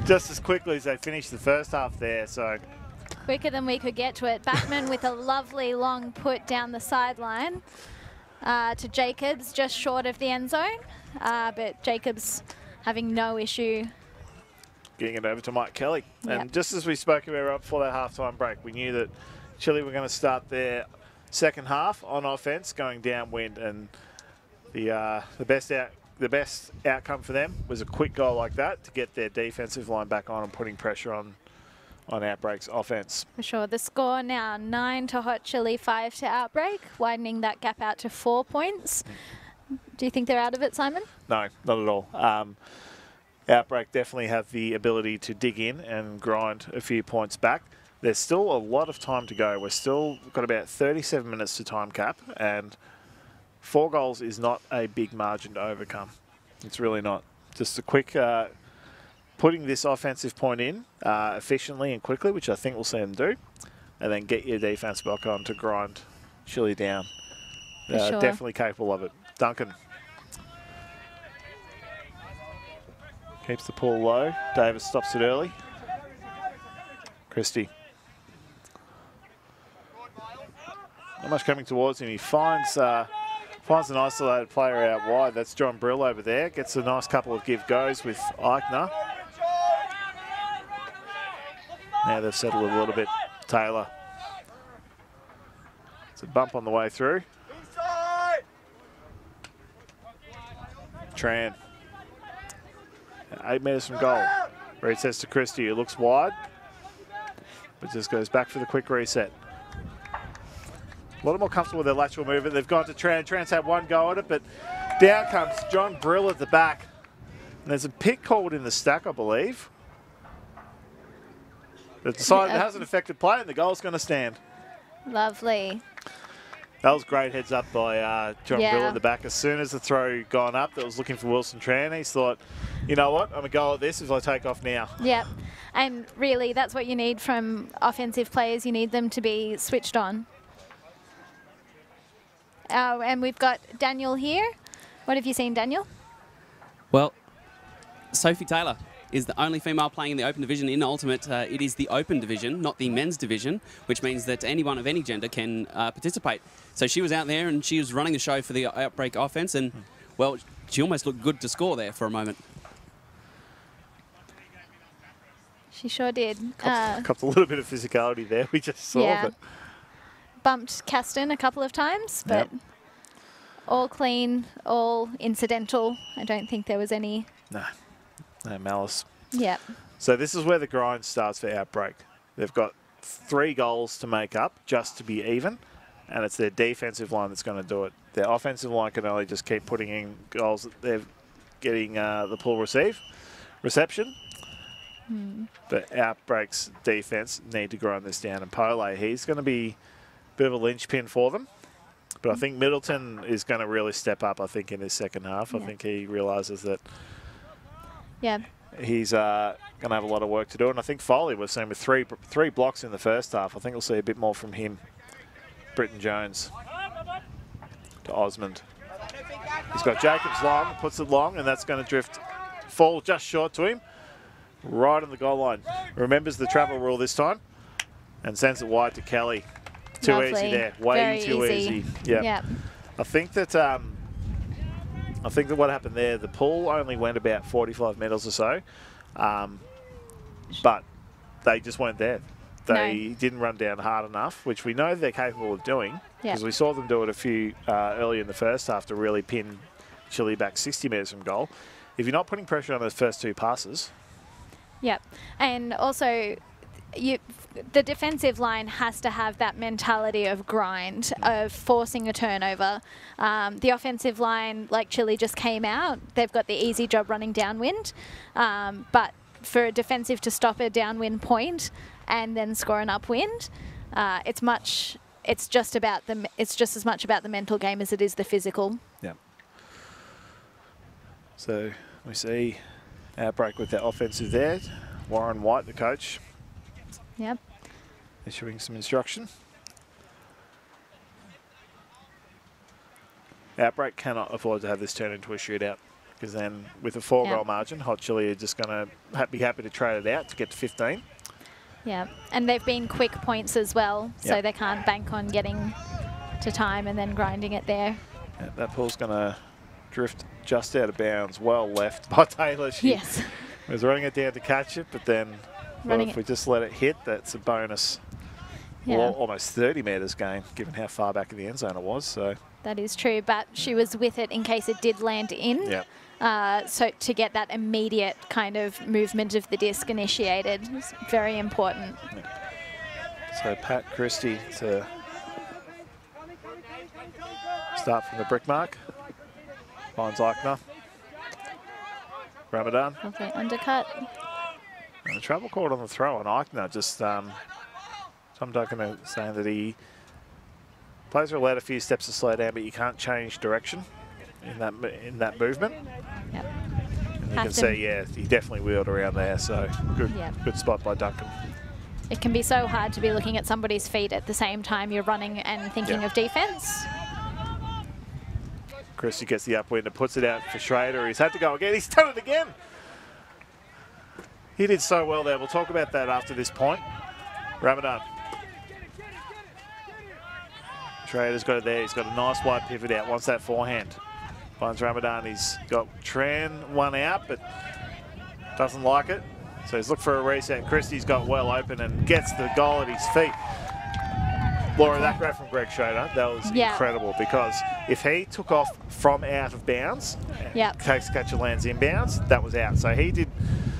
S17: just as quickly as they finished the first half there. So
S18: Quicker than we could get to it. Backman with a lovely long put down the sideline to Jacobs, just short of the end zone. But Jacobs having no issue
S17: getting it over to Mike Kelly. And just as we spoke about right before that halftime break, we knew that Chile were going to start their second half on offense, going downwind, and the best outcome for them was a quick goal like that to get their defensive line back on and putting pressure on Outbreak's offense.
S18: For sure. The score now 9 to Hot Chili, 5 to Outbreak, widening that gap out to 4 points. Do you think they're out of it, Simon?
S17: No, not at all. Outbreak definitely have the ability to dig in and grind a few points back. There's still a lot of time to go. We've still got about 37 minutes to time cap, and 4 goals is not a big margin to overcome. It's really not. Just a quick putting this offensive point in efficiently and quickly, which I think we'll see them do, and then get your defense back on to grind Chile down.
S18: Sure.
S17: Definitely capable of it. Duncan keeps the pull low. Davis stops it early. Christie. Not much coming towards him. He finds an isolated player out wide. That's John Brill over there. Gets a nice couple of give-goes with Eichner. Now they've settled a little bit. Taylor. It's a bump on the way through. Tran. 8 metres from goal. Where it says to Christie, it looks wide, but just goes back for the quick reset. A lot more comfortable with their lateral movement. They've gone to Tran. Tran's had one go at it, but down comes John Brill at the back. And there's a pick called in the stack, I believe. But decided it hasn't affected play, and the goal's going to stand.
S18: Lovely.
S17: That was great heads up by John Brill at the back. As soon as the throw gone up that was looking for Wilson Tran, he's thought, you know what, I'm going to go at this if I take off now.
S18: Yep. And really, that's what you need from offensive players. You need them to be switched on. And we've got Daniel here. What have you seen, Daniel?
S19: Well, Sophie Taylor is the only female playing in the open division in Ultimate. It is the open division, not the men's division, which means that anyone of any gender can participate. So she was out there and she was running the show for the Outbreak offense, and, well, she almost looked good to score there for a moment.
S18: She sure did.
S17: Copped a little bit of physicality there, we just saw.
S18: Yeah.
S17: But
S18: Bumped Caston a couple of times, but all clean, all incidental. I don't think there was any...
S17: No malice.
S18: Yeah.
S17: So this is where the grind starts for Outbreak. They've got 3 goals to make up just to be even, and it's their defensive line that's going to do it. Their offensive line can only just keep putting in goals that they're getting the pull reception. But Outbreak's defense need to grind this down. And Pole, he's going to be a bit of a linchpin for them. But I think Middleton is going to really step up, I think, in his second half. I think he realises that he's going to have a lot of work to do. And I think Foley was seen with three blocks in the first half. I think we'll see a bit more from him. Britton Jones to Osmond. He's got Jacobs long, puts it long, and that's going to fall just short to him. Right on the goal line. Remembers the travel rule this time and sends it wide to Kelly. Too easy there. Way too easy. Yeah. I think that what happened there, the pull only went about 45 metres or so, but they just weren't there. They didn't run down hard enough, which we know they're capable of doing because we saw them do it a few early in the first half to really pin Chile back 60 metres from goal. If you're not putting pressure on those first 2 passes...
S18: Yep, and also the defensive line has to have that mentality of grind, of forcing a turnover. The offensive line, like Chile just came out, they've got the easy job running downwind, but for a defensive to stop a downwind point and then score an upwind, it's just as much about the mental game as it is the physical.
S17: Yeah. So we see Outbreak with their offensive there. Warren White, the coach.
S18: Yep.
S17: Issuing some instruction. Outbreak cannot afford to have this turn into a shootout because then with a 4-goal margin, Hot Chili are just going to be happy to trade it out to get to 15.
S18: Yeah, and they've been quick points as well, so they can't bank on getting to time and then grinding it there.
S17: Yeah, that pull's going to drift just out of bounds. Well left by Taylor. She He was running it down to catch it, but then if we just let it hit, that's a bonus.
S18: Yeah.
S17: Well, almost 30 metres gain, given how far back in the end zone it was. So
S18: That is true, but she was with it in case it did land in.
S17: yeah.
S18: So to get that immediate kind of movement of the disc initiated is very important.
S17: So Pat Christie to start from the brick mark. Finds Eichner. Ramadan.
S18: Lovely undercut.
S17: And the travel called on the throw on Eichner. Just some document saying that he players are allowed a few steps to slow down, but you can't change direction in that movement.
S18: Yep.
S17: And you can see, yeah, he definitely wheeled around there. So good spot by Duncan.
S18: It can be so hard to be looking at somebody's feet at the same time you're running and thinking of defence.
S17: Christie gets the upwind and puts it out for Schrader. He's had to go again. He's done it again. He did so well there. We'll talk about that after this point. Ramadan. Schrader's got it there. He's got a nice wide pivot out. Wants that forehand. Finds Ramadan. He's got Tran one out, but doesn't like it. So he's looked for a reset. Christie's got well open and gets the goal at his feet. Laura, that grab from Greg Schrader, that was incredible, because if he took off from out of bounds, takes the catcher, lands inbounds, that was out. So he did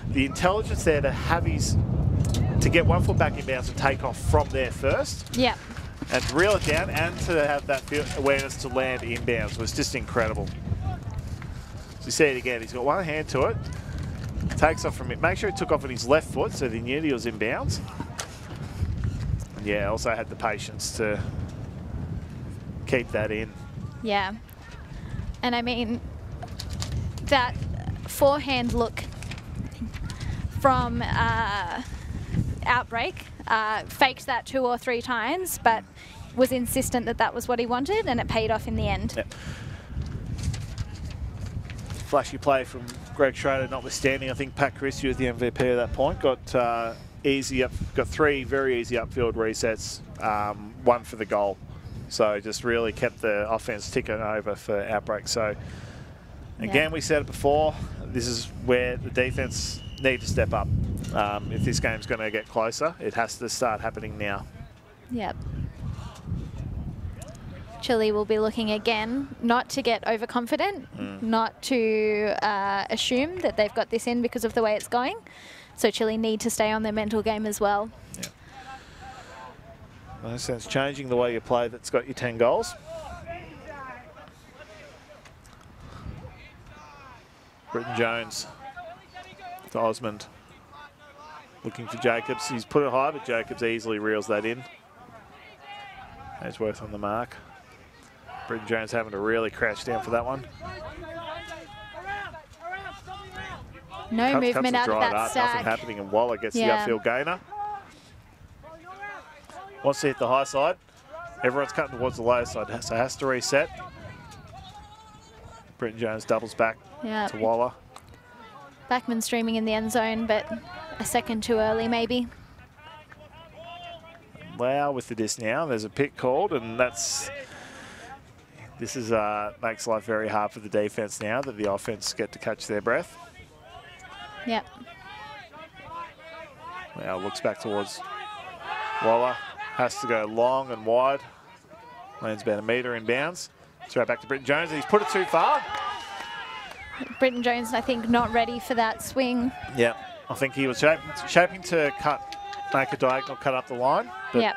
S17: the intelligence there to have to get 1 foot back in bounds and take off from there first.
S18: Yeah.
S17: And to reel it down and to have that awareness to land inbounds was just incredible. So you see it again, he's got one hand to it, takes off from it. Make sure he took off on his left foot so he knew he was in bounds. And yeah, also had the patience to keep that in.
S18: Yeah. And I mean, that forehand look from Outbreak, faked that 2 or 3 times, but was insistent that that was what he wanted, and it paid off in the end.
S17: Yep. Flashy play from Greg Schrader notwithstanding. I think Pat Christie was the MVP at that point. Got 3 very easy upfield resets, 1 for the goal. So just really kept the offense ticking over for Outbreak. So again, we said it before, this is where the defense need to step up. If this game's going to get closer, it has to start happening now.
S18: Yep. Chile will be looking again, not to get overconfident, not to assume that they've got this in because of the way it's going. So Chile need to stay on their mental game as well.
S17: Yeah. No sense changing the way you play that's got you 10 goals. Britton Jones to Osmond. Looking for Jacobs. He's put it high, but Jacobs easily reels that in. Edgeworth on the mark. Britton Jones having to really crouch down for that one.
S18: No movement out of that stack.
S17: Nothing happening, and Waller gets the upfield gainer. Wants to hit the high side. Everyone's cutting towards the low side, so has to reset. Britton Jones doubles back to Waller.
S18: Backman streaming in the end zone, but a second too early maybe.
S17: Lau with the disc now. There's a pick called, and this is makes life very hard for the defense now that the offense get to catch their breath.
S18: Yep.
S17: Now looks back towards Waller. Has to go long and wide. Lands about a metre in bounds. Throw back to Britton Jones, and he's put it too far.
S18: Britton Jones, I think, not ready for that swing.
S17: Yeah, I think he was shaping to make a diagonal cut up the line. But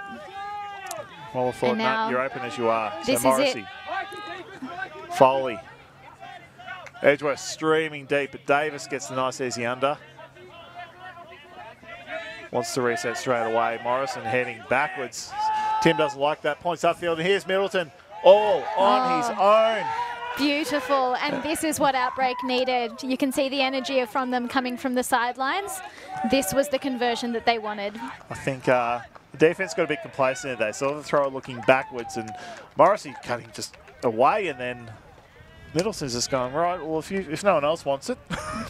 S17: Waller thought, no, you're open as you are.
S18: This
S17: so Morrissey, Foley, Edgeworth streaming deep, but Davis gets the nice easy under. Wants to reset straight away. Morrison heading backwards. Tim doesn't like that. Points upfield, and here's Middleton all on his own.
S18: Beautiful, and this is what Outbreak needed. You can see the energy from them coming from the sidelines. This was the conversion that they wanted.
S17: I think the defense got a bit complacent today. Saw the thrower looking backwards, and Morrissey cutting just away, and then Middleton's just going, right, well, if no one else wants it,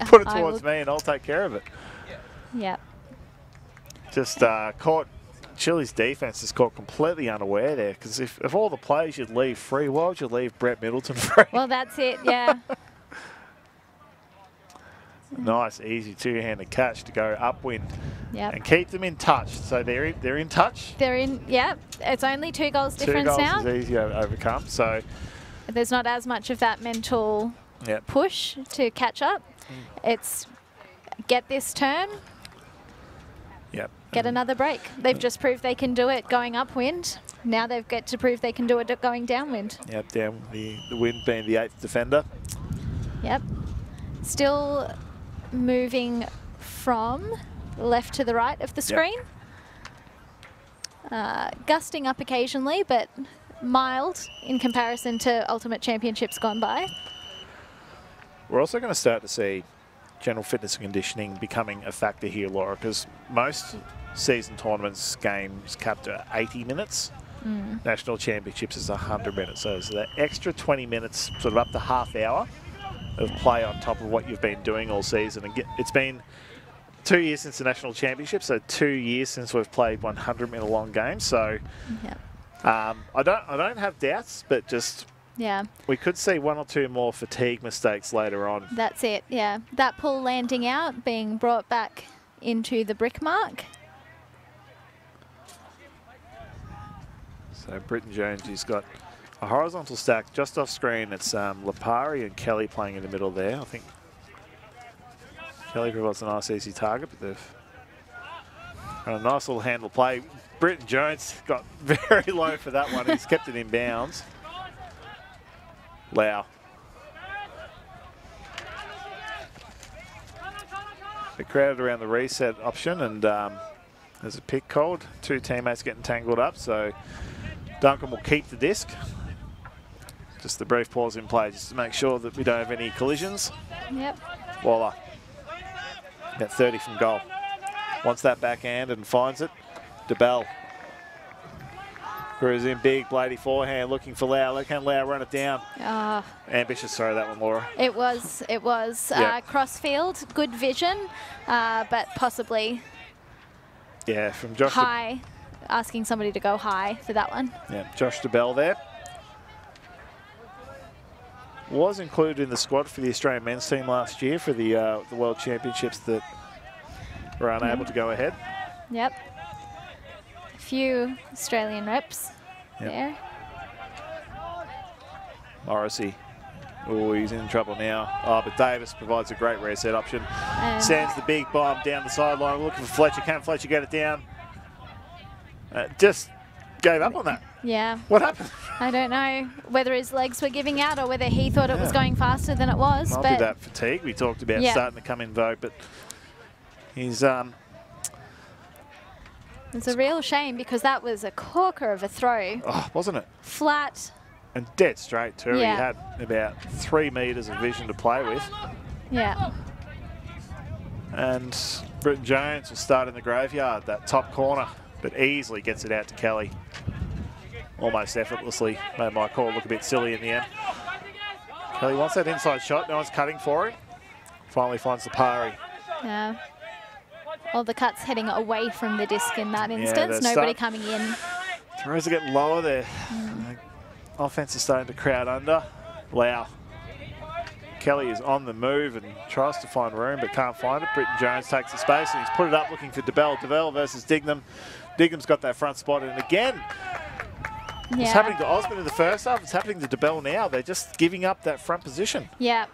S17: put it towards me and I'll take care of it.
S18: Yep.
S17: Just caught, Chile's defense is caught completely unaware there, because if all the plays you'd leave free, why would you leave Brett Middleton free?
S18: Well, that's it, yeah.
S17: nice, easy two-handed catch to go upwind and
S18: Yep.
S17: keep them in touch. So they're in touch.
S18: They're in, yeah. It's only 2 goals difference
S17: 2 goals
S18: now.
S17: is easy to overcome. So
S18: There's not as much of that mental push to catch up. It's get this turn, get another break. They've just proved they can do it going upwind. Now they've got to prove they can do it going downwind.
S17: Yep, down the wind being the 8th defender.
S18: Yep. Still moving from left to the right of the screen. Gusting up occasionally, but mild in comparison to Ultimate Championships gone by.
S17: We're also going to start to see general fitness and conditioning becoming a factor here, Laura, because most season tournaments games capped at 80 minutes. National Championships is 100 minutes. So it's that extra 20 minutes, sort of up to half hour of play on top of what you've been doing all season. And it's been 2 years since the National Championship, so 2 years since we've played 100-minute long games. So I don't have doubts, but just we could see 1 or 2 more fatigue mistakes later on.
S18: That's it, yeah. That pull landing out, being brought back into the brick mark.
S17: So Britton Jones, he's got a horizontal stack just off screen. It's Lipari and Kelly playing in the middle there. I think Kelly provides a nice easy target, but they've got a nice little handle play. Britton Jones got very low for that one. He's kept it in bounds. Lau. They're crowded around the reset option, and there's a pick called. 2 teammates getting tangled up, so Duncan will keep the disc. Just the brief pause in play just to make sure that we don't have any collisions.
S18: Yep.
S17: Voila. About 30 from goal. Wants that backhand and finds it. DeBell. Cruise in big, Blady forehand, looking for Lau. Can Lau run it down? Ambitious throw, that one, Laura.
S18: It was. Crossfield, good vision, but possibly
S17: from Josh.
S18: High, asking somebody to go high for that one.
S17: Josh DeBell there. Was included in the squad for the Australian men's team last year for the World Championships that were unable to go ahead.
S18: Yep. A few Australian reps there.
S17: Morrissey. Oh, he's in trouble now. Oh, but Davis provides a great reset option. Sends the big bomb down the sideline, looking for Fletcher. Can Fletcher get it down? Just gave up on that.
S18: Yeah.
S17: What happened?
S18: I don't know whether his legs were giving out or whether he thought it was going faster than it was.
S17: Might be that fatigue we talked about starting to come in vogue, but he's
S18: it's a real shame because that was a corker of a throw.
S17: Oh, wasn't it?
S18: Flat.
S17: And dead straight too.
S18: Yeah.
S17: He had about 3 metres of vision to play with.
S18: Yeah.
S17: And Britton Jones will start in the graveyard, that top corner, but easily gets it out to Kelly. Almost effortlessly. Made my call look a bit silly in the end. Kelly wants that inside shot. No one's cutting for him. Finally finds the pari.
S18: Yeah. All the cuts heading away from the disc in that instance. Nobody coming in.
S17: Throws are getting lower there. Offense is starting to crowd under. Lau. Kelly is on the move and tries to find room but can't find it. Britton Jones takes the space and he's put it up looking for DeBell. DeBell versus Dignam. Dignam's got that front spot, and again, it's happening to Osmond in the first half. It's happening to DeBell now. They're just giving up that front position.
S18: Yeah.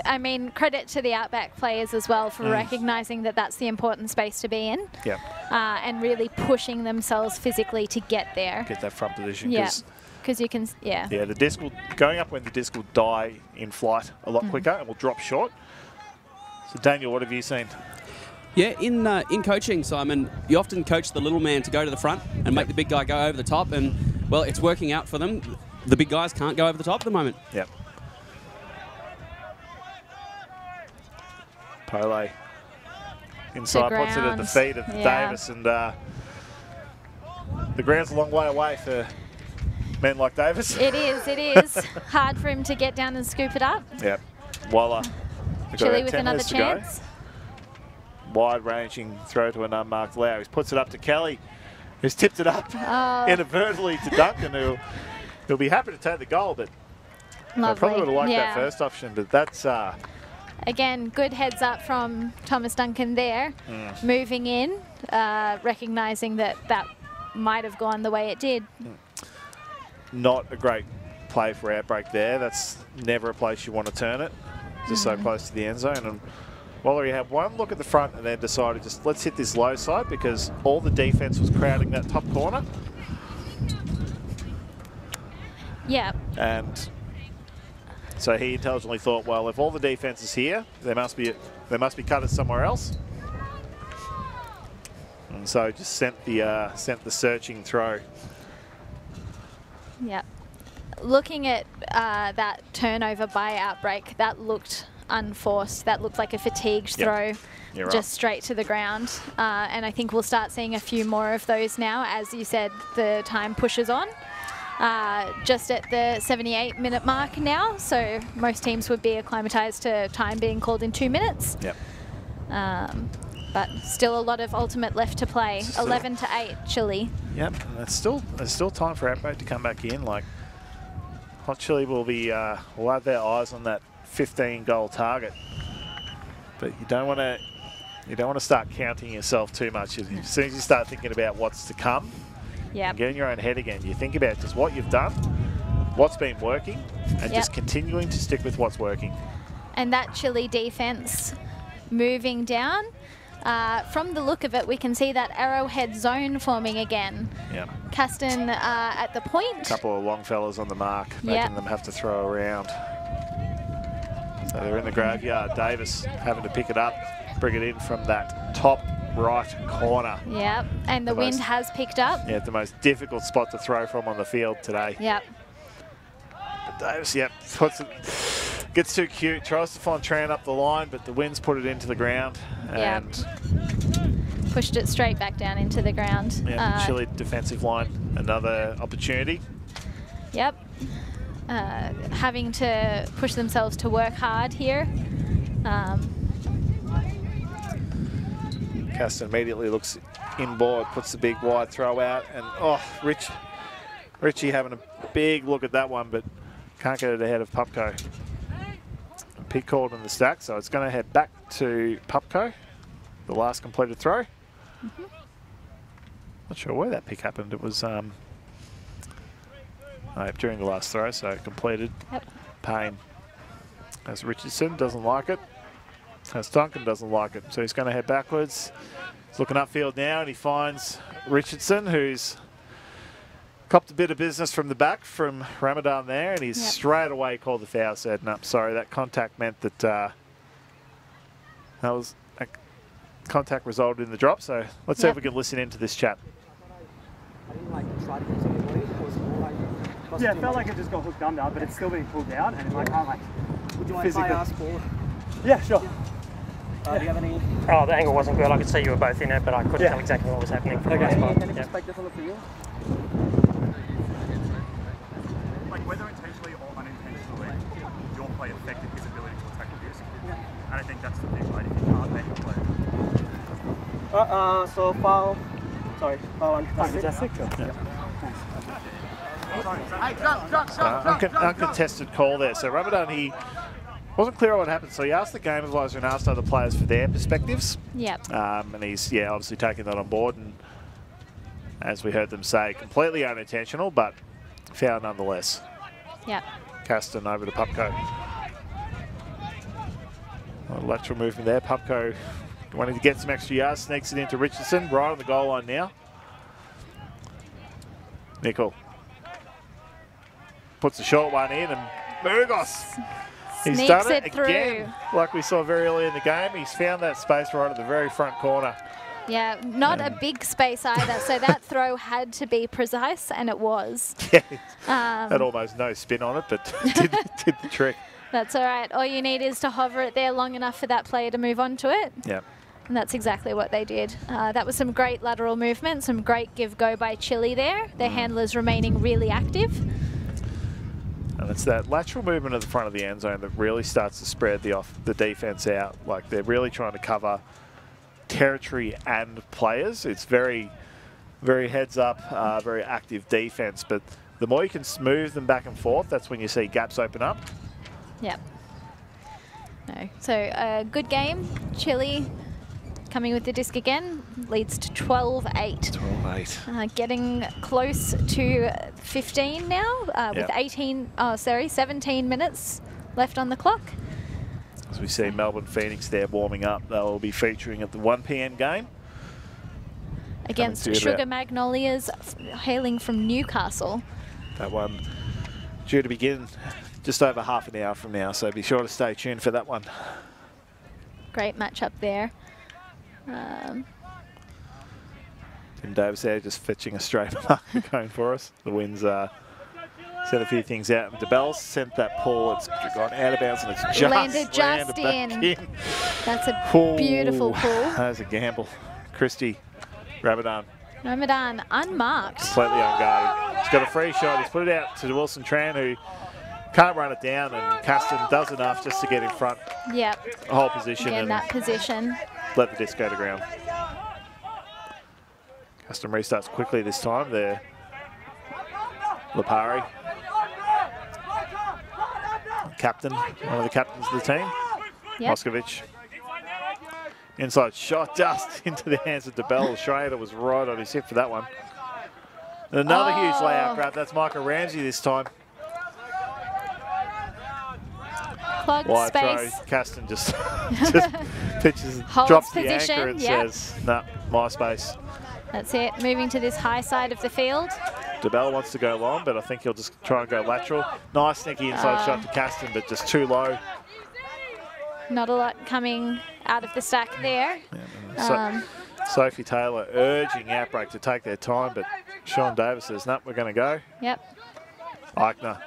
S18: I mean, credit to the Outback players as well for recognising that that's the important space to be in.
S17: Yeah.
S18: And really pushing themselves physically to get there.
S17: Get that front position.
S18: Yeah. Because you can,
S17: Yeah, the disc will, going up when the disc will die in flight a lot quicker and will drop short. So Daniel, what have you seen?
S19: Yeah, in coaching, Simon, you often coach the little man to go to the front and make the big guy go over the top, and, well, it's working out for them. The big guys can't go over the top at the moment.
S17: Yep. Pole inside, puts it at the feet of Davis, and the ground's a long way away for men like Davis.
S18: It is. Hard for him to get down and scoop it up.
S17: Yep. Voila.
S18: Chile with another chance.
S17: Wide-ranging throw to an unmarked Lau. He puts it up to Kelly, who's tipped it up inadvertently to Duncan, who'll be happy to take the goal, but I probably would have liked that first option, but that's...
S18: Again, good heads up from Thomas Duncan there, moving in, recognising that that might have gone the way it did.
S17: Not a great play for Outbreak there. That's never a place you want to turn it, just so close to the end zone. And Woolloomooloo had one look at the front and then decided just let's hit this low side because all the defence was crowding that top corner.
S18: Yeah.
S17: And so he intelligently thought, well, if all the defence is here, there must be cutters somewhere else. And so just sent the searching throw.
S18: Yeah. Looking at that turnover by Outbreak, that looked unforced. That looked like a fatigued throw, just straight to the ground. And I think we'll start seeing a few more of those now. As you said, the time pushes on. Just at the 78-minute mark now, so most teams would be acclimatised to time being called in 2 minutes.
S17: Yep.
S18: But still a lot of ultimate left to play. 11 to 8, Chile.
S17: Yep, and there's still time for Outbreak to come back in. Like Hot Chili will have their eyes on that 15-goal target, but you don't want to start counting yourself too much. As soon as you start thinking about what's to come,
S18: yep,
S17: get in your own head again. You think about just what you've done, what's been working, and just continuing to stick with what's working.
S18: And that Chile defence moving down. From the look of it, we can see that arrowhead zone forming again.
S17: Yeah.
S18: Caston at the point.
S17: A couple of long fellas on the mark, making them have to throw around. So they're in the graveyard. Davis having to pick it up, bring it in from that top right corner.
S18: Yep, and the wind has picked up.
S17: Yeah, the most difficult spot to throw from on the field today.
S18: Yep.
S17: But Davis, gets too cute, tries to find Tran up the line, but the wind's put it into the ground and
S18: pushed it straight back down into the ground.
S17: Yeah, Chile defensive line, another opportunity.
S18: Yep. Having to push themselves to work hard here.
S17: Caston immediately looks inboard, puts the big wide throw out, and Richie having a big look at that one, but can't get it ahead of Pupco. Pick called in the stack, so it's going to head back to Pupco, the last completed throw. Not sure where that pick happened. It was during the last throw, so completed. Payne. As Richardson doesn't like it. As Duncan doesn't like it. So he's going to head backwards. He's looking upfield now, and he finds Richardson, who's copped a bit of business from the back from Ramadan there, and he's straight away called the foul. Said, no, sorry, that contact meant that contact resulted in the drop. So let's see if we can listen into this chat.
S11: Yeah, it felt like it just got hooked under, but it's still being pulled down, and I can't
S24: Would you mind if I ask for?
S11: Yeah, sure.
S24: Do you have any?
S21: Oh, the angle wasn't good. I could see you were both in it, but I couldn't tell exactly what was happening. From
S24: Any
S21: the
S24: perspective on the field?
S6: Like whether intentionally or unintentionally, your play affected his ability to attack the disc. And I think that's the thing, right? If you can't make a play.
S24: So foul. Sorry, foul
S11: fantastic.
S17: Uncontested call there. So Ramadan, he wasn't clear on what happened, so he asked the game advisor and asked other players for their perspectives.
S18: Yep.
S17: And he's obviously taking that on board, and as we heard them say, completely unintentional, but foul nonetheless.
S18: Yep.
S17: Caston over to Pupco. Lateral movement there. Pupco wanting to get some extra yards, sneaks it into Richardson, right on the goal line now. Nickel puts a short one in, and Burgos, he's done it again, like we saw very early in the game. He's found that space right at the very front corner.
S18: Yeah, not a big space either, so that throw had to be precise, and it was.
S17: Had almost no spin on it, but did the trick.
S18: That's all right. All you need is to hover it there long enough for that player to move on to it.
S17: Yeah.
S18: And that's exactly what they did. That was some great lateral movement, some great give-go by Chile there. Their handlers remaining really active.
S17: And it's that lateral movement at the front of the end zone that really starts to spread the defense out. Like they're really trying to cover territory and players. It's very, very heads up, very active defense. But the more you can smooth them back and forth, that's when you see gaps open up.
S18: Yep. No. So a good game. Chile coming with the disc again, leads to 12-8.
S17: 12-8.
S18: Getting close to 15 now with 17 minutes left on the clock.
S17: As we see Melbourne Phoenix there warming up, they will be featuring at the 1 p.m. game.
S18: Against Sugar Magnolias, hailing from Newcastle.
S17: That one due to begin just over half an hour from now, so be sure to stay tuned for that one.
S18: Great matchup there.
S17: Tim Davis there just fetching a straight marker going for us. The winds sent a few things out. DeBell's sent that pull. It's gone out of bounds and it's just
S18: landed
S17: back in.
S18: That's a beautiful pull.
S17: That was a gamble. Christie, Ramadan.
S18: Ramadan unmarked.
S17: Completely unguarded. He's got a free shot. He's put it out to Wilson Tran, who can't run it down, and Caston does enough just to get in front.
S18: Yep.
S17: The whole position.
S18: Again, that position.
S17: Let the disc go to ground. Caston restarts quickly this time there. Lipari. Captain, one of the captains of the team.
S18: Yep.
S17: Moskovich. Inside shot just into the hands of DeBell. Schrader was right on his hip for that one. And another huge layout grab. That's Michael Ramsey this time.
S18: Clogged
S17: Wide
S18: space.
S17: throw. Caston just pitches,
S18: Holds
S17: drops the
S18: position,
S17: anchor and
S18: yep.
S17: says, nah, my space.
S18: That's it. Moving to this high side of the field.
S17: DeBell wants to go long, but I think he'll just try and go lateral. Nice sneaky inside shot to Caston, but just too low.
S18: Not a lot coming out of the stack there.
S17: Sophie Taylor urging Outbreak to take their time, but Sean Davis says, nope, we're going to go.
S18: Yep.
S17: Eichner.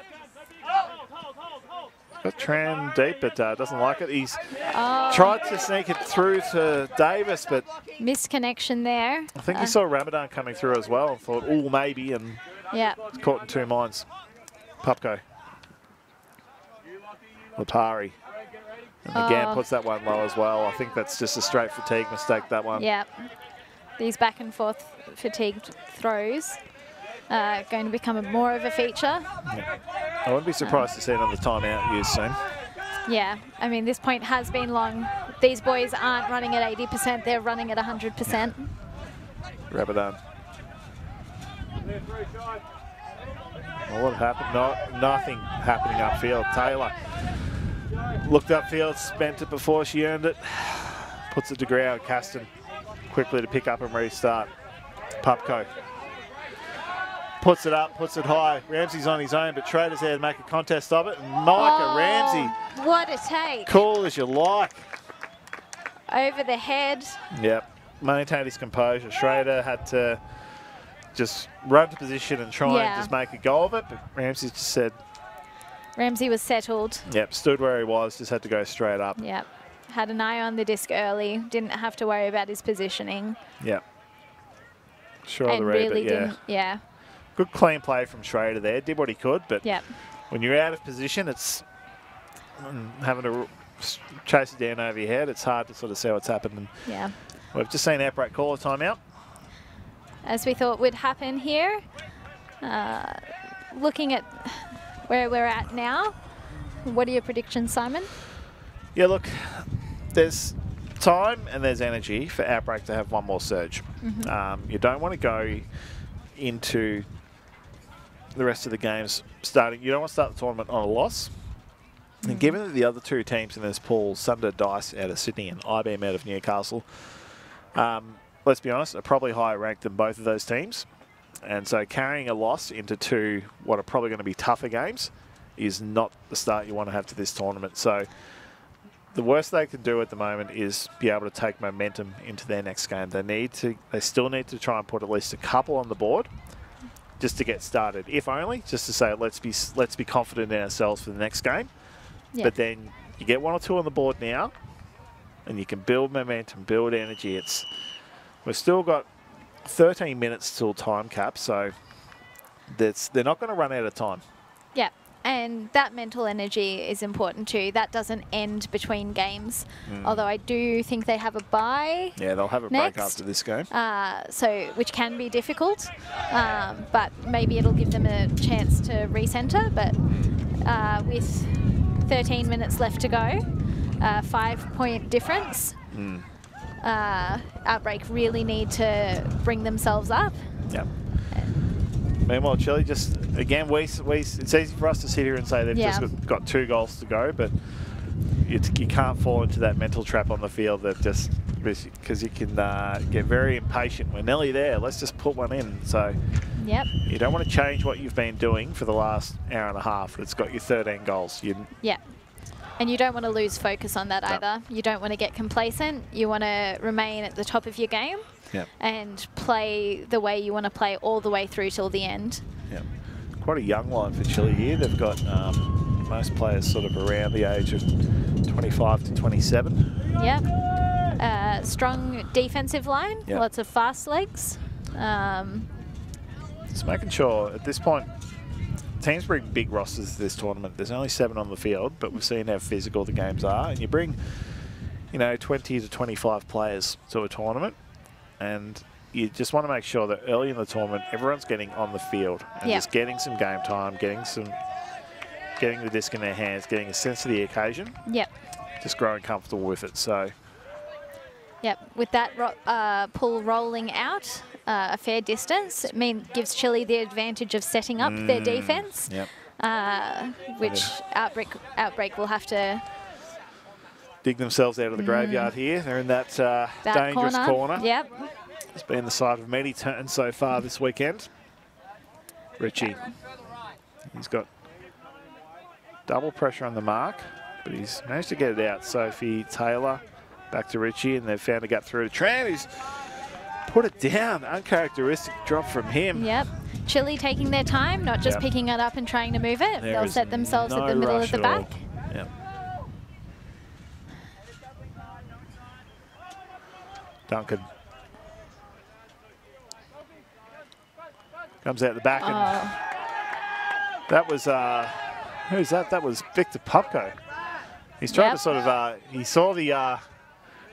S17: Got Tran deep, but doesn't like it. He's tried to sneak it through to Davis, but
S18: misconnection there.
S17: I think he saw Ramadan coming through as well and thought, oh, maybe, and it's caught in two minds. Pupko. Lipari. And again, puts that one low as well. I think that's just a straight fatigue mistake, that one.
S18: Yep. These back and forth fatigued throws going to become more of a feature.
S17: Yeah. I wouldn't be surprised to see another timeout used soon.
S18: Yeah, I mean, this point has been long. These boys aren't running at 80%, they're running at 100%.
S17: Ramadan. Well, what happened? Nothing happening upfield. Taylor looked upfield, spent it before she earned it. Puts it to ground. Caston quickly to pick up and restart. Pupko. Puts it up, puts it high. Ramsey's on his own, but Trader's there to make a contest of it. And Micah Ramsey.
S18: What a take.
S17: Cool as you like.
S18: Over the head.
S17: Yep. Maintained his composure. Schrader had to just run to position and try and just make a go of it, but Ramsey just said...
S18: Ramsey was settled.
S17: Yep, stood where he was, just had to go straight up.
S18: Yep. Had an eye on the disc early. Didn't have to worry about his positioning.
S17: Yep. Sure,
S18: and
S17: the
S18: really
S17: read, but
S18: didn't, yeah.
S17: Good clean play from Schrader there. Did what he could, but when you're out of position, it's having to chase it down over your head. It's hard to sort of see what's happened. And we've just seen Outbreak call a timeout.
S18: As we thought would happen here. Looking at where we're at now, what are your predictions, Simon?
S17: Yeah, look, there's time and there's energy for Outbreak to have one more surge. You don't want to go into the rest of the games starting. You don't want to start the tournament on a loss. And given that the other two teams in this pool, Sunder Dice out of Sydney and IBM out of Newcastle, let's be honest, are probably higher ranked than both of those teams. And so carrying a loss into two what are probably going to be tougher games is not the start you want to have to this tournament. So the worst they can do at the moment is be able to take momentum into their next game. They still need to try and put at least a couple on the board just to get started. If only, just to say, let's be confident in ourselves for the next game. But then you get one or two on the board now, and you can build momentum, build energy. We've still got 13 minutes till time cap, so they're not going to run out of time.
S18: Yeah, and that mental energy is important too. That doesn't end between games, although I do think they have a bye.
S17: Yeah, they'll have a break after this game.
S18: Which can be difficult, but maybe it'll give them a chance to recenter. But with 13 minutes left to go, 5-point difference. Outbreak really need to bring themselves up.
S7: Yep. Meanwhile, Chile just, again, it's easy for us to sit here and say they've just got 2 goals to go, but you can't fall into that mental trap on the field that just, because you can get very impatient. We're nearly there. Let's just put one in. So you don't want to change what you've been doing for the last hour and a half. That's got you 13 goals.
S18: And you don't want to lose focus on that either. You don't want to get complacent. You want to remain at the top of your game and play the way you want to play all the way through till the end.
S7: Quite a young line for Chile here. They've got most players sort of around the age of 25 to 27.
S18: Strong defensive line, lots of fast legs.
S7: Just making sure at this point, teams bring big rosters to this tournament. There's only 7 on the field, but we've seen how physical the games are. And you bring, 20 to 25 players to a tournament, and you just want to make sure that early in the tournament, everyone's getting on the field and just getting some game time, getting the disc in their hands, getting a sense of the occasion. Just growing comfortable with it. So.
S18: With that pull rolling out a fair distance, it gives Chile the advantage of setting up their defense, which Outbreak will have to
S7: dig themselves out of the graveyard here. They're in that dangerous corner. It's been the side of many turns so far this weekend. Richie, he's got double pressure on the mark, but he's managed to get it out. Sophie Taylor back to Richie, and they've found a gap through to Tran, who's put it down. Uncharacteristic drop from him.
S18: Chile taking their time, not just picking it up and trying to move it. They'll set themselves at the middle of the back.
S7: Duncan comes out the back, and that was who's that? That was Victor Popko. He's trying to sort of he saw the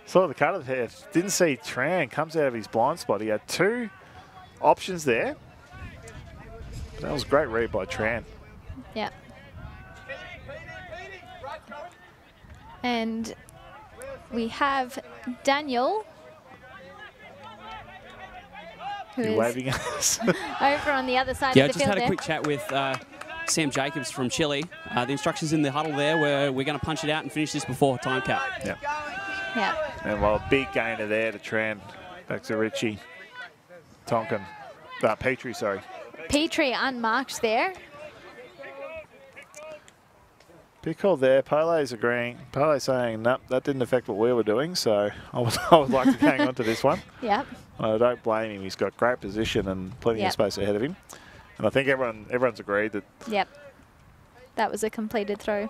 S7: cut of the hair, didn't see Tran, comes out of his blind spot. He had 2 options there. That was a great read by Tran.
S18: And we have Daniel, who's
S7: waving at us.
S18: over on the other side
S19: I
S18: of the
S19: just
S18: field
S19: had a quick chat with Sam Jacobs from Chile. The instructions in the huddle there were we're going to punch it out and finish this before time cap.
S7: And big gainer there to Tran. Back to Richie. Tonkin. Petrie, sorry.
S18: Petrie unmarked there.
S7: Big call there. Pele's agreeing. Pele saying, nope, that didn't affect what we were doing, so I would like to hang on to this one. I don't blame him. He's got great position and plenty of space ahead of him. And I think everyone's agreed that...
S18: That was a completed throw.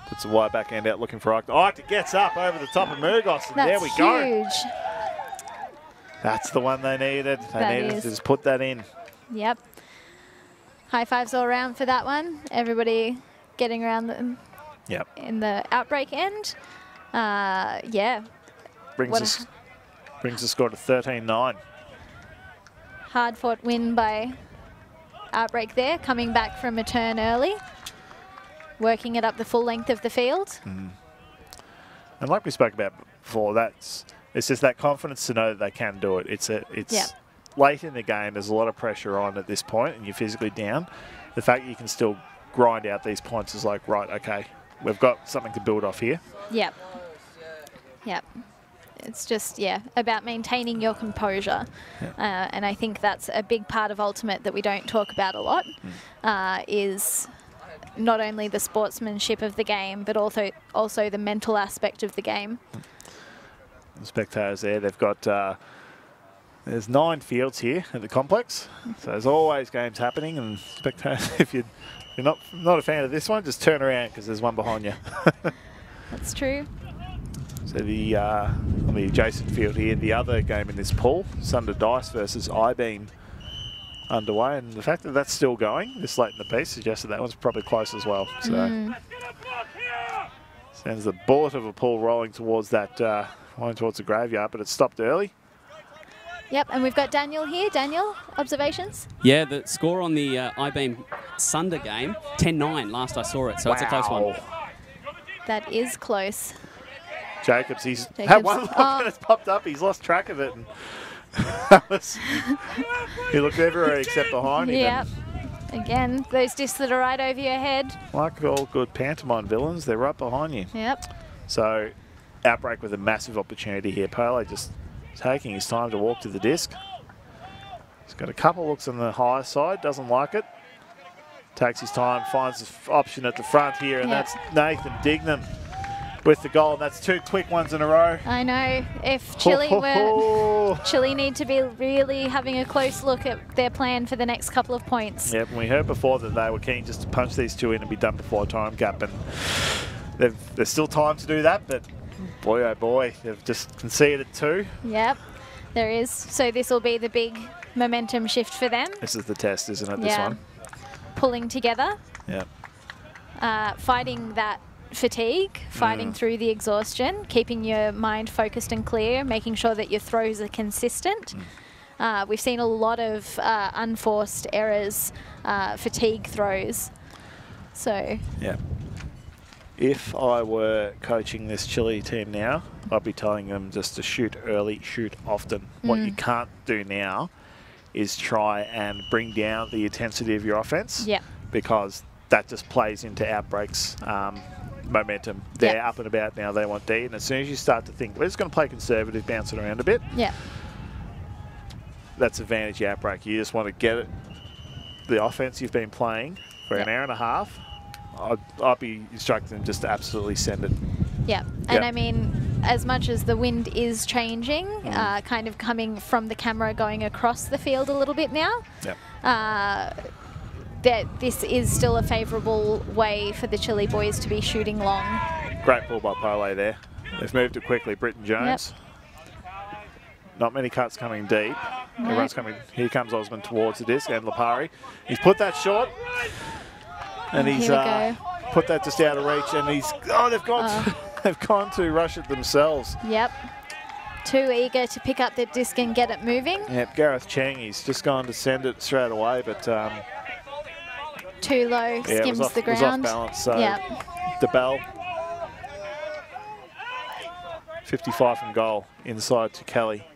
S7: Puts a wide backhand out looking for Eichner. Eichner gets up over the top of Murgos, and there we go.
S18: Huge.
S7: That's the one they needed. They needed to just put that in.
S18: High fives all around for that one. Everybody getting around them in the Outbreak end.
S7: Brings the score to 13-9.
S18: Hard-fought win by Outbreak there, coming back from a turn early, working it up the full length of the field.
S7: And like we spoke about before, it's just that confidence to know that they can do it. It's late in the game. There's a lot of pressure on at this point, and you're physically down. The fact that you can still grind out these points is like, right, okay, we've got something to build off here.
S18: It's just, about maintaining your composure. And I think that's a big part of Ultimate that we don't talk about a lot, is not only the sportsmanship of the game, but also the mental aspect of the game.
S7: The spectators there, they've got, there's 9 fields here at the complex. So there's always games happening, and spectators, if you're not a fan of this one, just turn around because there's one behind you.
S18: That's true.
S7: So on the adjacent field here, the other game in this pool, Sunder Dice versus I-Beam underway, and the fact that that's still going this late in the piece suggests that that one's probably close as well. So sends the bullet of a pool rolling towards that towards the graveyard, but it stopped early.
S18: And we've got Daniel here. Daniel, observations?
S19: Yeah, the score on the I-Beam Sunder game, 10-9 last I saw it, so it's a close one.
S18: That is close.
S17: Jacobs, he's had one look and it's popped up. He's lost track of it. And he looked everywhere except behind him.
S18: Yep. Again, those discs that are right over your head.
S17: Like all good pantomime villains, they're right behind you.
S18: Yep.
S17: So, Outbreak with a massive opportunity here. Pele just taking his time to walk to the disc. He's got a couple looks on the higher side, doesn't like it. Takes his time, finds the option at the front here, and that's Nathan Dignam with the goal. And that's 2 quick ones in a row.
S18: I know. If Chile need to be really having a close look at their plan for the next couple of points.
S17: Yep, and we heard before that they were keen just to punch these 2 in and be done before time gap, and there's still time to do that, but boy oh boy, they've just conceded 2.
S18: Yep, there is. So this will be the big momentum shift for them.
S17: This is the test, isn't it, this one?
S18: Pulling together.
S17: Yep.
S18: Fighting that fatigue, fighting through the exhaustion, keeping your mind focused and clear, making sure that your throws are consistent. We've seen a lot of unforced errors, fatigue throws. So.
S17: Yeah. If I were coaching this Chile team now, I'd be telling them just to shoot early, shoot often. What you can't do now is try and bring down the intensity of your offense.
S18: Yeah.
S17: Because that just plays into Outbreak's momentum. They're up and about now, they want D, and as soon as you start to think, we're just going to play conservative, bounce it around a bit.
S18: Yeah.
S17: That's advantage Outbreak. You just want to get it, the offense you've been playing for an hour and a half, I'd be instructing them just to absolutely send it.
S18: Yeah, and I mean, as much as the wind is changing, kind of coming from the camera going across the field a little bit now, that this is still a favourable way for the Chile boys to be shooting long.
S17: Great ball by Pele there. They've moved it quickly. Britton Jones. Not many cuts coming deep. Everyone's coming. Here comes Osman towards the disc and Lipari. He's put that short. And he's put that just out of reach. And he's, they've gone to rush it themselves.
S18: Yep. Too eager to pick up the disc and get it moving.
S17: Yep, Gareth Cheng, he's just gone to send it straight away, but
S18: too low, skims the ground.
S17: It was off balance, so DeBell, 55 from goal, inside to Kelly.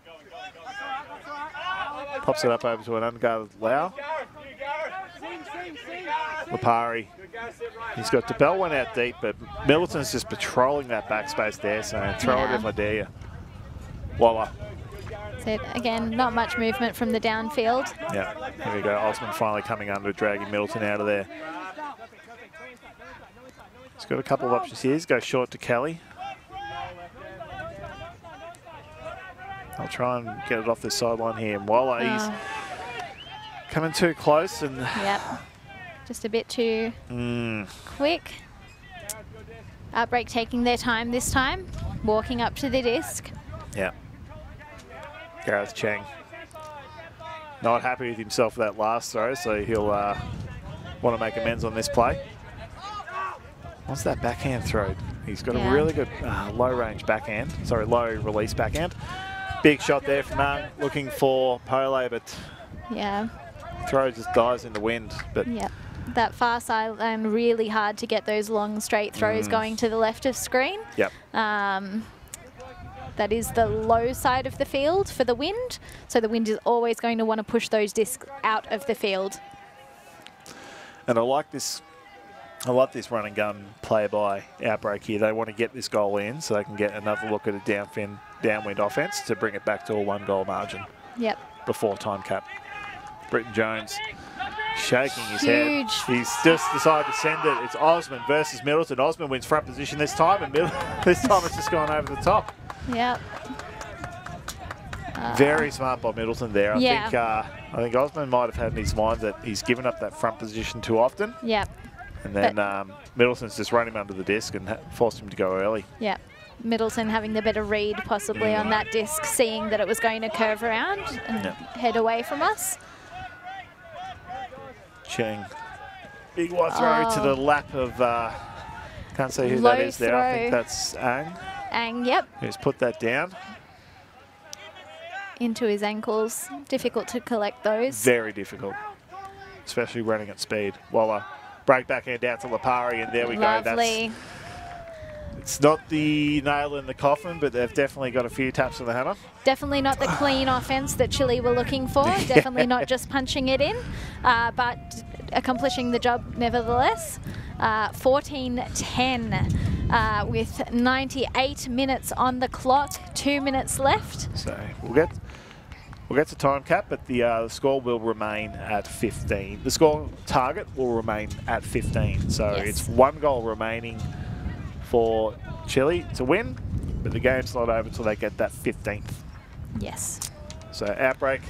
S17: Pops it up over to an unguarded Lau. Lipari, he's got DeBell went out deep, but Middleton's just patrolling that backspace there, so throw it if I dare you. Voila.
S18: So again, not much movement from the downfield.
S17: Yeah, here we go. Osman finally coming under, dragging Middleton out of there. He's got a couple of options here. He's go short to Kelly. I'll try and get it off this sideline here. And Voila, he's coming too close. And
S18: just a bit too quick. Outbreak taking their time this time, walking up to the disc.
S17: Yeah. Gareth Cheng not happy with himself for that last throw, so he'll want to make amends on this play. What's that backhand throw? He's got a really good low-range backhand. Sorry, low-release backhand. Big shot there from Nung, looking for Pele, but throw just dies in the wind. But
S18: that far sideline, really hard to get those long straight throws going to the left of screen.
S17: Yep.
S18: That is the low side of the field for the wind. So the wind is always going to want to push those discs out of the field.
S17: And I like this run and gun play by Outbreak here. They want to get this goal in so they can get another look at a downwind offense to bring it back to a 1-goal margin.
S18: Yep.
S17: Before time cap. Britton Jones shaking his head. He's just decided to send it. It's Osman versus Middleton. Osman wins front position this time, and this time it's just gone over the top.
S18: Yep.
S17: Very smart by Middleton there. I think Osman might have had in his mind that he's given up that front position too often.
S18: Yep.
S17: And then Middleton's just run him under the disc and forced him to go early.
S18: Yep. Middleton having the better read possibly on that disc, seeing that it was going to curve around and head away from us.
S17: Cheng. Big wide throw to the lap of, can't say who that is there. I think that's Ang.
S18: Ang, yep.
S17: Who's put that down.
S18: Into his ankles. Difficult to collect those.
S17: Very difficult, especially running at speed. Break backhand out to Lipari, and there we go.
S18: Lovely.
S7: It's not the nail in the coffin, but they've definitely got a few taps of the hammer.
S18: Definitely not the clean offence that Chile were looking for. Definitely not just punching it in, but accomplishing the job nevertheless. 14-10 with 98 minutes on the clock, 2 minutes left.
S7: So we'll get to time cap, but the score will remain at 15. The score target will remain at 15. So
S18: Yes.
S7: it's 1 goal remaining for Chile to win, but the game's not over until they get that 15th.
S18: Yes.
S7: So Outbreak.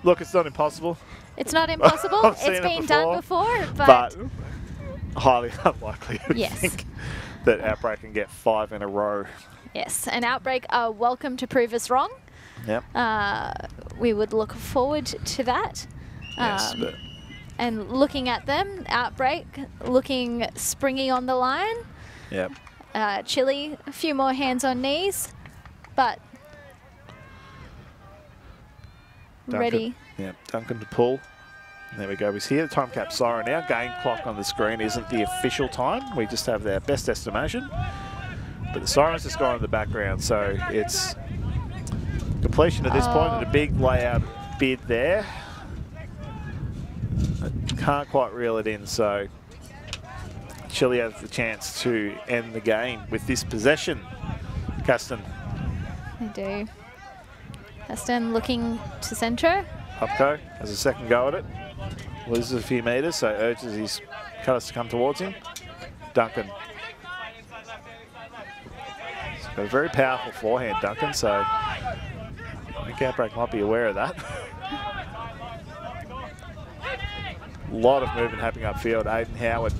S7: Look, it's not impossible.
S18: It's not impossible.
S7: I've
S18: It's
S7: seen it
S18: been done before,
S7: but highly unlikely to
S18: Yes.
S7: think that Outbreak can get 5 in a row.
S18: yes, an Outbreak are welcome to prove us wrong.
S7: Yep.
S18: We would look forward to that.
S7: Yes, but
S18: And looking at them, Outbreak looking springy on the line.
S7: yep.
S18: Chile, a few more hands on knees, but
S7: Duncan,
S18: ready.
S7: Yep, Duncan to pull. And there we go. We see the time cap siren now. Game clock on the screen isn't the official time. We just have their best estimation. But the siren's just gone in the background, so it's completion at this point and a big layout bid there. Can't quite reel it in, so Chile has the chance to end the game with this possession. Caston.
S18: They do. Aston looking to centre.
S7: Hupko has a second go at it. Loses a few metres, so urges his cutters to come towards him. Duncan. He's got a very powerful forehand, Duncan, so I think Outbreak might be aware of that. A lot of movement happening upfield. Aiden Howard.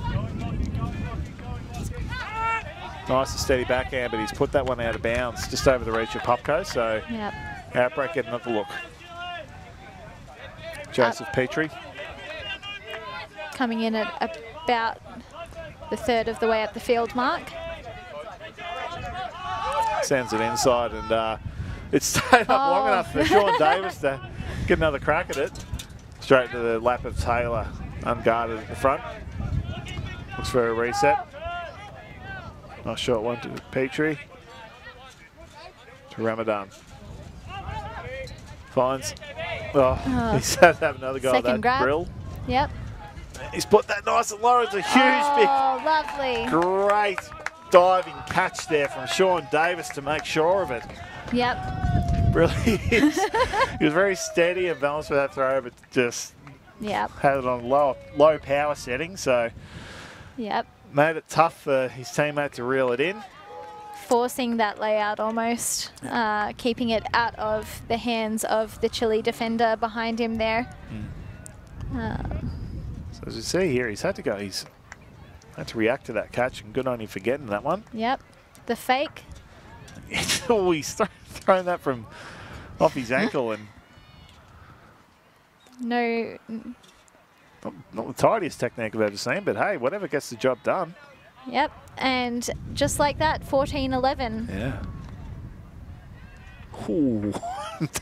S7: Nice and steady backhand, but he's put that one out of bounds just over the reach of Pupko, so
S18: Yep.
S7: Outbreak getting another look. Joseph Petrie.
S18: Coming in at about the third of the way up the field mark.
S7: Sends it inside, and it's stayed up long enough for Sean Davis to get another crack at it. Straight to the lap of Taylor, unguarded at the front. Looks for a reset. Nice short one to Petrie. To Ramadan. Finds. Oh, he's had to have another go at
S18: Second
S7: that
S18: grab.
S7: grill.
S18: Yep.
S7: He's put that nice and low. It's a huge
S18: lovely.
S7: Great diving catch there from Sean Davis to make sure of it.
S18: Yep.
S7: Really is. He was very steady and balanced with that throw, but just
S18: Yep.
S7: had it on low power setting, so
S18: Yep.
S7: made it tough for his teammate to reel it in.
S18: Forcing that layout almost, keeping it out of the hands of the Chile defender behind him there.
S7: So as you see here, he's had to go. He's had to react to that catch, and good on him for getting that one.
S18: Yep. The fake.
S7: Oh, he's thrown that from off his ankle, and
S18: No.
S7: not the tidiest technique I've ever seen, but hey, whatever gets the job done.
S18: Yep. And just like that, 14-11.
S7: Yeah. Ooh.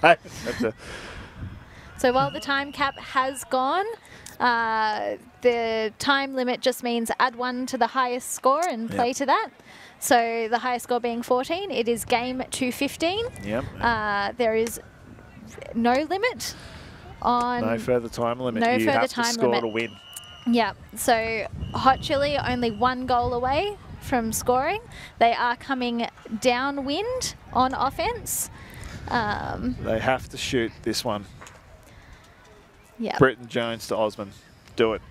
S7: Davis had to.
S18: So while the time cap has gone, the time limit just means add 1 to the highest score and play
S7: Yep.
S18: to that. So the highest score being 14, it is game to 15.
S7: Yep.
S18: There is no limit on...
S7: No further time limit.
S18: No
S7: you
S18: further
S7: have to
S18: time
S7: score
S18: limit.
S7: to win.
S18: Yeah, so Hot Chili only 1 goal away from scoring. They are coming downwind on offense.
S7: They have to shoot this one.
S18: Yeah.
S7: Britton Jones to Osmond. Do it.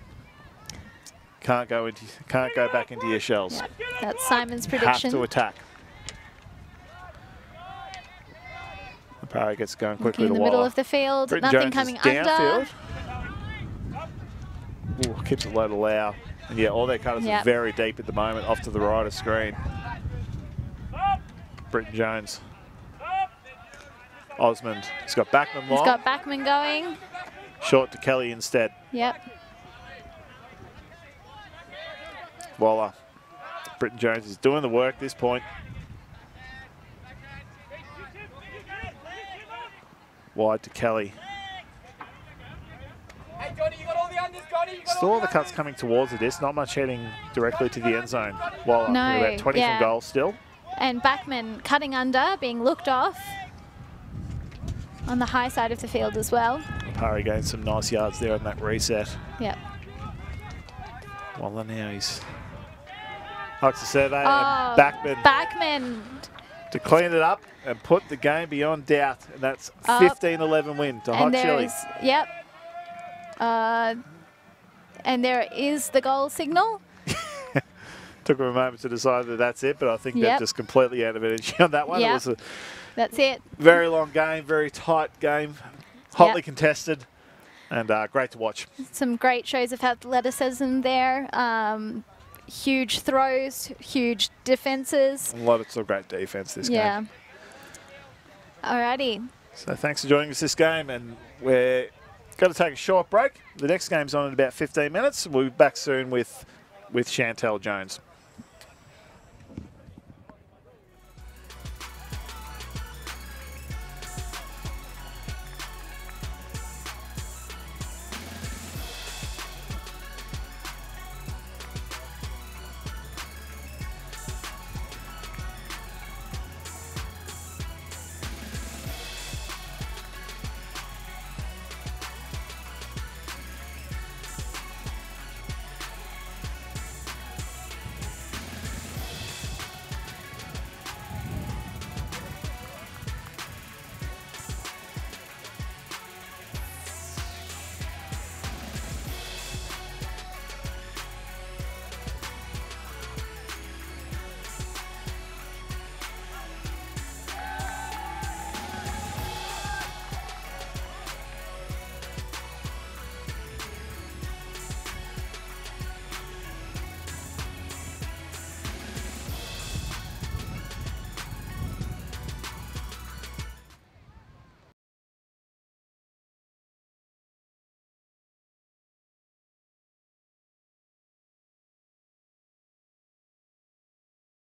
S7: Can't go back into your shells.
S18: That's Simon's
S7: Have
S18: prediction.
S7: to attack. The parry gets going quickly
S18: in
S7: to
S18: the middle
S7: Waller.
S18: of the field,
S7: Britton
S18: nothing
S7: Jones
S18: coming
S7: is downfield.
S18: under.
S7: Ooh, keeps it low to Lau. And yeah, all their cutters
S18: Yep.
S7: are very deep at the moment, off to the right of screen. Britton Jones. Osmond. He's got Backman long.
S18: He's got Backman going.
S7: Short to Kelly instead.
S18: Yep.
S7: Waller. Britton Jones is doing the work at this point. Wide to Kelly.
S8: Hey, Johnny, you got all the unders, Johnny?
S7: Still all the cuts coming towards the disc, not much heading directly to the end zone. While
S18: No,
S7: about 20
S18: yeah.
S7: from goal still.
S18: And Backman cutting under, being looked off on the high side of the field as well.
S7: Parry gained some nice yards there on that reset.
S18: Yep.
S7: Well, now he's likes the survey,
S18: Oh,
S7: and
S18: Backman
S7: to clean it up and put the game beyond doubt, and that's 15-11 win to Hot
S18: and
S7: Chili.
S18: there's, yep. And there is the goal signal.
S7: Took them a moment to decide that that's it, but I think they're
S18: Yep.
S7: just completely out of energy on that one.
S18: Yep.
S7: It was a
S18: That's it.
S7: very long game, very tight game, hotly
S18: Yep.
S7: contested, and great to watch.
S18: Some great shows of athleticism there. Huge throws, huge defences.
S7: A lot of some great defence this
S18: Yeah.
S7: game.
S18: Alrighty.
S7: So thanks for joining us this game, and we're going to take a short break. The next game's on in about 15 minutes. We'll be back soon with Chantel Jones.